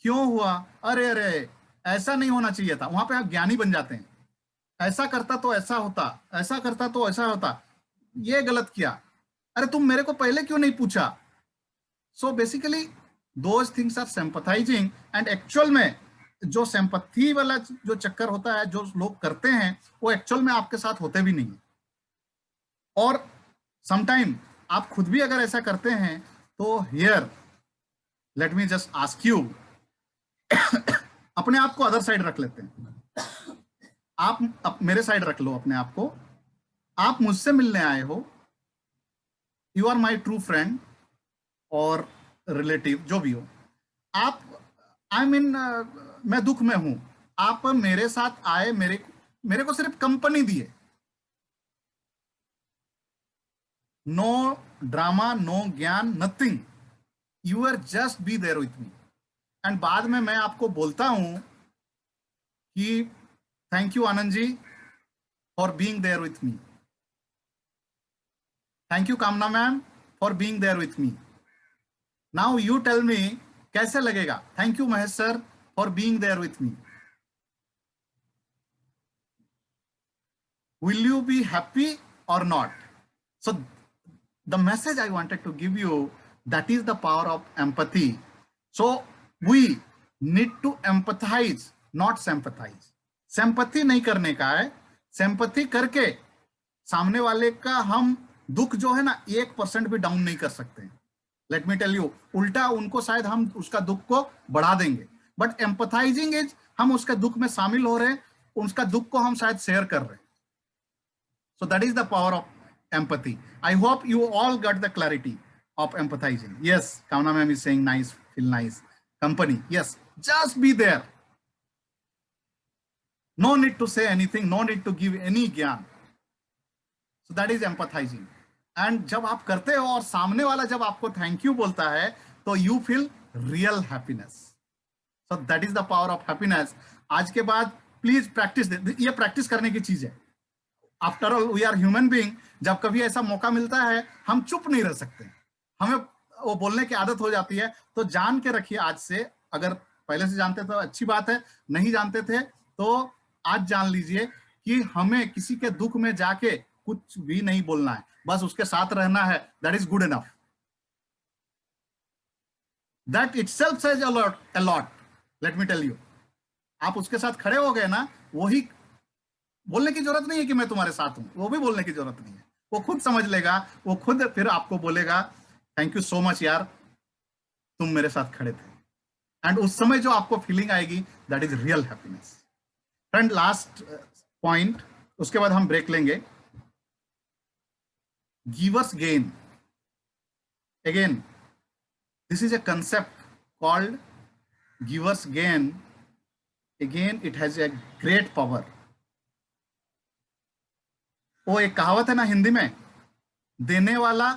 क्यों हुआ, अरे अरे ऐसा नहीं होना चाहिए था. वहां पे आप ज्ञानी बन जाते हैं. ऐसा करता तो ऐसा होता, ऐसा करता तो ऐसा होता, ये गलत किया, अरे तुम मेरे को पहले क्यों नहीं पूछा. So basically those things are sympathising. And actual में जो सिंपैथी वाला जो चक्कर होता है, जो लोग करते हैं, वो एक्चुअल में आपके साथ होते भी नहीं. और समटाइम आप खुद भी अगर ऐसा करते हैं तो here let me just ask you, अपने आप को अदर साइड रख लेते हैं. आप मेरे साइड रख लो अपने आप को. आप मुझसे मिलने आए हो, you are my true friend और रिलेटिव, जो भी हो. आप आई मीन मैं दुख में हूं, आप मेरे साथ आए, मेरे को सिर्फ कंपनी दिए. नो ड्रामा, नो ज्ञान, nothing. You are just be there with me. And बाद में मैं आपको बोलता हूं कि thank you Anand ji for being there with me. Thank you Kamna ma'am for being there with me. Now you tell me कैसे लगेगा. Thank you Mahesh sir for being there with me. Will you be happy और not. So the message I wanted to give you, that is the power of empathy. So we need to empathize, not sympathize. sympathy नहीं करने का है. sympathy करके सामने वाले का हम दुख जो है ना 1% भी डाउन नहीं कर सकते. Let me tell you, उल्टा उनको शायद हम उसका दुख को बढ़ा देंगे. But empathizing is हम उसके दुख में शामिल हो रहे हैं, उसका दुख को हम शायद शेयर कर रहे हैं. So that is the power of empathy. I hope you all got the clarity of empathizing. Yes, Kamna ma'am is saying nice, feel nice. Company, yes, just be there. No need to say anything, no need to give any gyan. So that is empathizing. And जब आप करते हो और सामने वाला जब आपको thank you बोलता है, तो you feel real happiness. So that is the power of happiness. आज के बाद प्लीज प्रैक्टिस, ये प्रैक्टिस करने की चीज है. After all we are human being. जब कभी ऐसा मौका मिलता है, हम चुप नहीं रह सकते, हमें वो बोलने की आदत हो जाती है. तो जान के रखिए आज से, अगर पहले से जानते तो अच्छी बात है, नहीं जानते थे तो आज जान लीजिए कि हमें किसी के दुख में जाके कुछ भी नहीं बोलना है, बस उसके साथ रहना है. That is good enough. That itself says a lot. Let me tell you. आप उसके साथ खड़े हो गए ना, वही बोलने की जरूरत नहीं है कि मैं तुम्हारे साथ हूं, वो भी बोलने की जरूरत नहीं है. वो खुद समझ लेगा, वो खुद फिर आपको बोलेगा थैंक यू सो मच यार, तुम मेरे साथ खड़े थे. एंड उस समय जो आपको फीलिंग आएगी, that is real happiness. Friend, last point, उसके बाद हम ब्रेक लेंगे. Givers gain. Again this is a concept called givers gain. Again it has a great power. वो एक कहावत है ना हिंदी में, देने वाला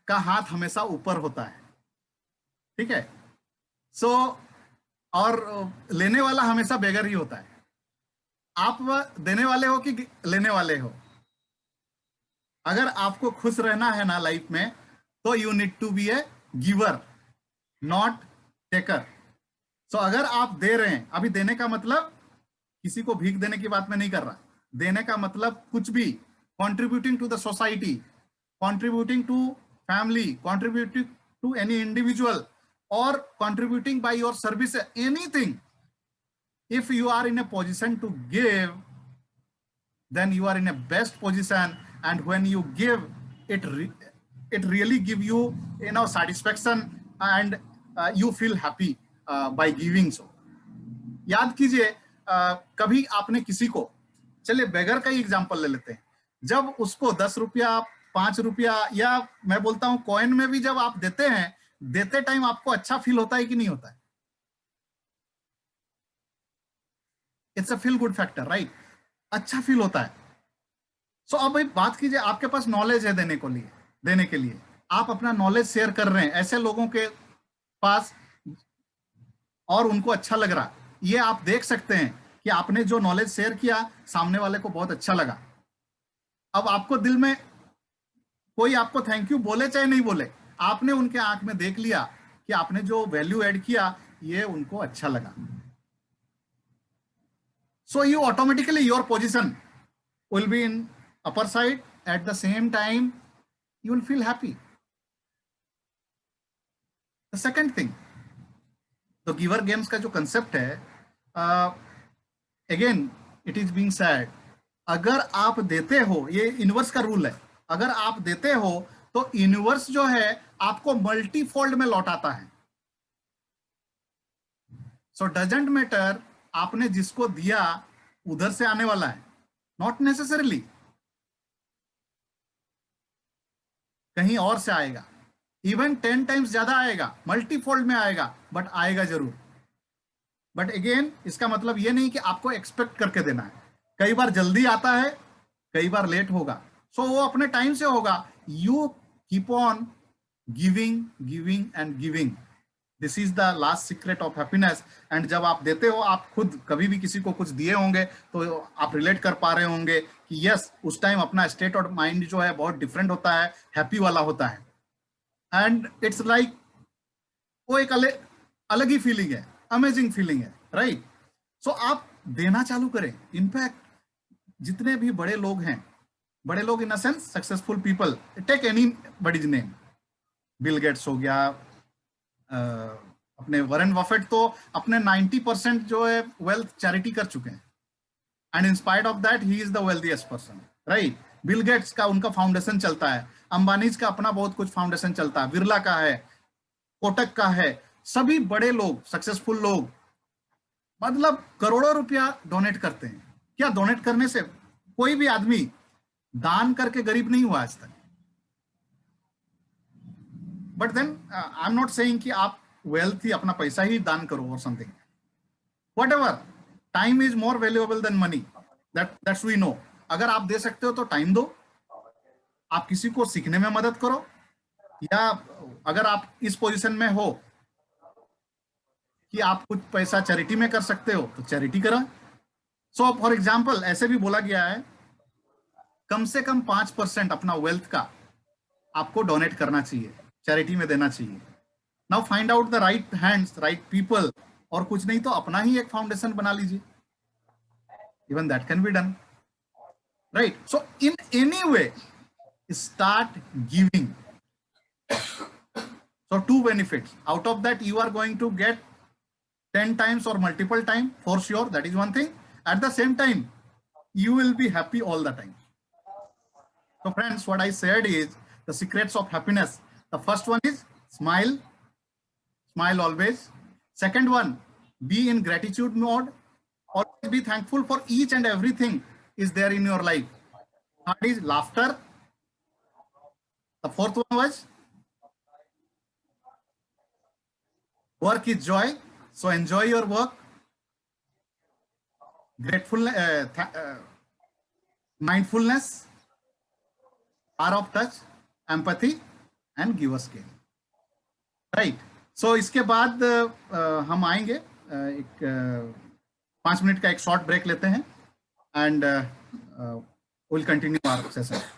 का हाथ हमेशा ऊपर होता है. ठीक है. सो और लेने वाला हमेशा बेगर ही होता है. आप देने वाले हो कि लेने वाले हो. अगर आपको खुश रहना है ना लाइफ में, तो you need to be a giver, not taker. So अगर आप दे रहे हैं, अभी देने का मतलब किसी को भीख देने की बात में नहीं कर रहा. देने का मतलब कुछ भी, contributing to the society, contributing to family, contributing to any individual, or contributing by your service, anything. If you are in a position to give, then you are in a best position. And when you give, it really give you, satisfaction, and you feel happy. by giving so. याद कीजिए कभी आपने किसी को, चलिए बेगर का ही example ले लेते हैं, जब उसको 10 रुपया 5 रुपया या मैं बोलता हूं कॉइन में भी जब आप देते हैं, देते टाइम आपको अच्छा फील होता है कि नहीं होता है? It's a feel good factor, right? अच्छा फील होता है। सो अब भाई बात कीजिए, आपके पास नॉलेज है देने के लिए, आप अपना नॉलेज शेयर कर रहे हैं ऐसे लोगों के पास और उनको अच्छा लग रहा, ये आप देख सकते हैं कि आपने जो नॉलेज शेयर किया सामने वाले को बहुत अच्छा लगा। अब आपको दिल में कोई आपको थैंक यू बोले चाहे नहीं बोले, आपने उनके आंख में देख लिया कि आपने जो वैल्यू ऐड किया ये उनको अच्छा लगा। So you automatically, your position will be in upper side. At the same time, you will feel happy. The second thing, तो गिवर गेम्स का जो कंसेप्ट है, again it is being said, अगर आप देते हो, ये यूनिवर्स का रूल है, अगर आप देते हो तो यूनिवर्स जो है आपको मल्टीफोल्ड में लौटाता है। सो डजंट मैटर आपने जिसको दिया उधर से आने वाला है, नॉट नेसेसरली कहीं और से आएगा, इवन 10 टाइम्स ज्यादा आएगा, मल्टीफोल्ड में आएगा, बट आएगा जरूर। बट अगेन इसका मतलब ये नहीं कि आपको एक्सपेक्ट करके देना है, कई बार जल्दी आता है, कई बार लेट होगा, सो वो अपने टाइम से होगा। You keep on giving giving and giving, this is the last secret of happiness. And जब आप देते हो, आप खुद कभी भी किसी को कुछ दिए होंगे तो आप रिलेट कर पा रहे होंगे कि यस, उस टाइम अपना स्टेट ऑफ माइंड जो है बहुत डिफरेंट होता है, हैप्पी वाला होता है, एंड इट्स लाइक वो एक अलग ही फीलिंग है, अमेजिंग फीलिंग है, राइट? सो आप देना चालू करें। इनफैक्ट जितने भी बड़े लोग हैं, बड़े लोग in a sense successful people, take anybody's name, Bill Gates हो गया, अपने वॉरेन बफेट तो अपने 90% जो है वेल्थ चैरिटी कर चुके हैं, and in spite of that he is the wealthiest person, right? Bill Gates का उनका फाउंडेशन चलता है, अंबानीज का अपना बहुत कुछ फाउंडेशन चलता है, बिरला का है, कोटक का है, सभी बड़े लोग, सक्सेसफुल लोग मतलब करोड़ों रुपया डोनेट करते हैं। क्या डोनेट करने से कोई भी आदमी दान करके गरीब नहीं हुआ आज तक? But then I am not saying कि आप वेल्थ ही अपना पैसा ही दान करो और something, whatever, time is more valuable than money, that's we know. अगर आप दे सकते हो तो टाइम दो, आप किसी को सीखने में मदद करो, या अगर आप इस पोजीशन में हो कि आप कुछ पैसा चैरिटी में कर सकते हो तो चैरिटी करो। सो फॉर एग्जाम्पल ऐसे भी बोला गया है कम से कम 5% अपना वेल्थ का आपको डोनेट करना चाहिए, चैरिटी में देना चाहिए। Now find out the right hands, right people, और कुछ नहीं तो अपना ही एक फाउंडेशन बना लीजिए, even that can be done, right? So in any way start giving. So 2 benefits out of that, you are going to get 10 times or multiple time for sure, that is one thing. At the same time you will be happy all the time. So friends, what I said is the secrets of happiness. The first one is smile always. Second one, be in gratitude mode, always be thankful for each and everything is there in your life. Third is laughter. The fourth one was work is joy, so enjoy your work. Mindfulness, power of touch, empathy and giver scale, right? So इसके बाद हम आएंगे, एक 5 minute का एक short break लेते हैं, and we'll continue our session.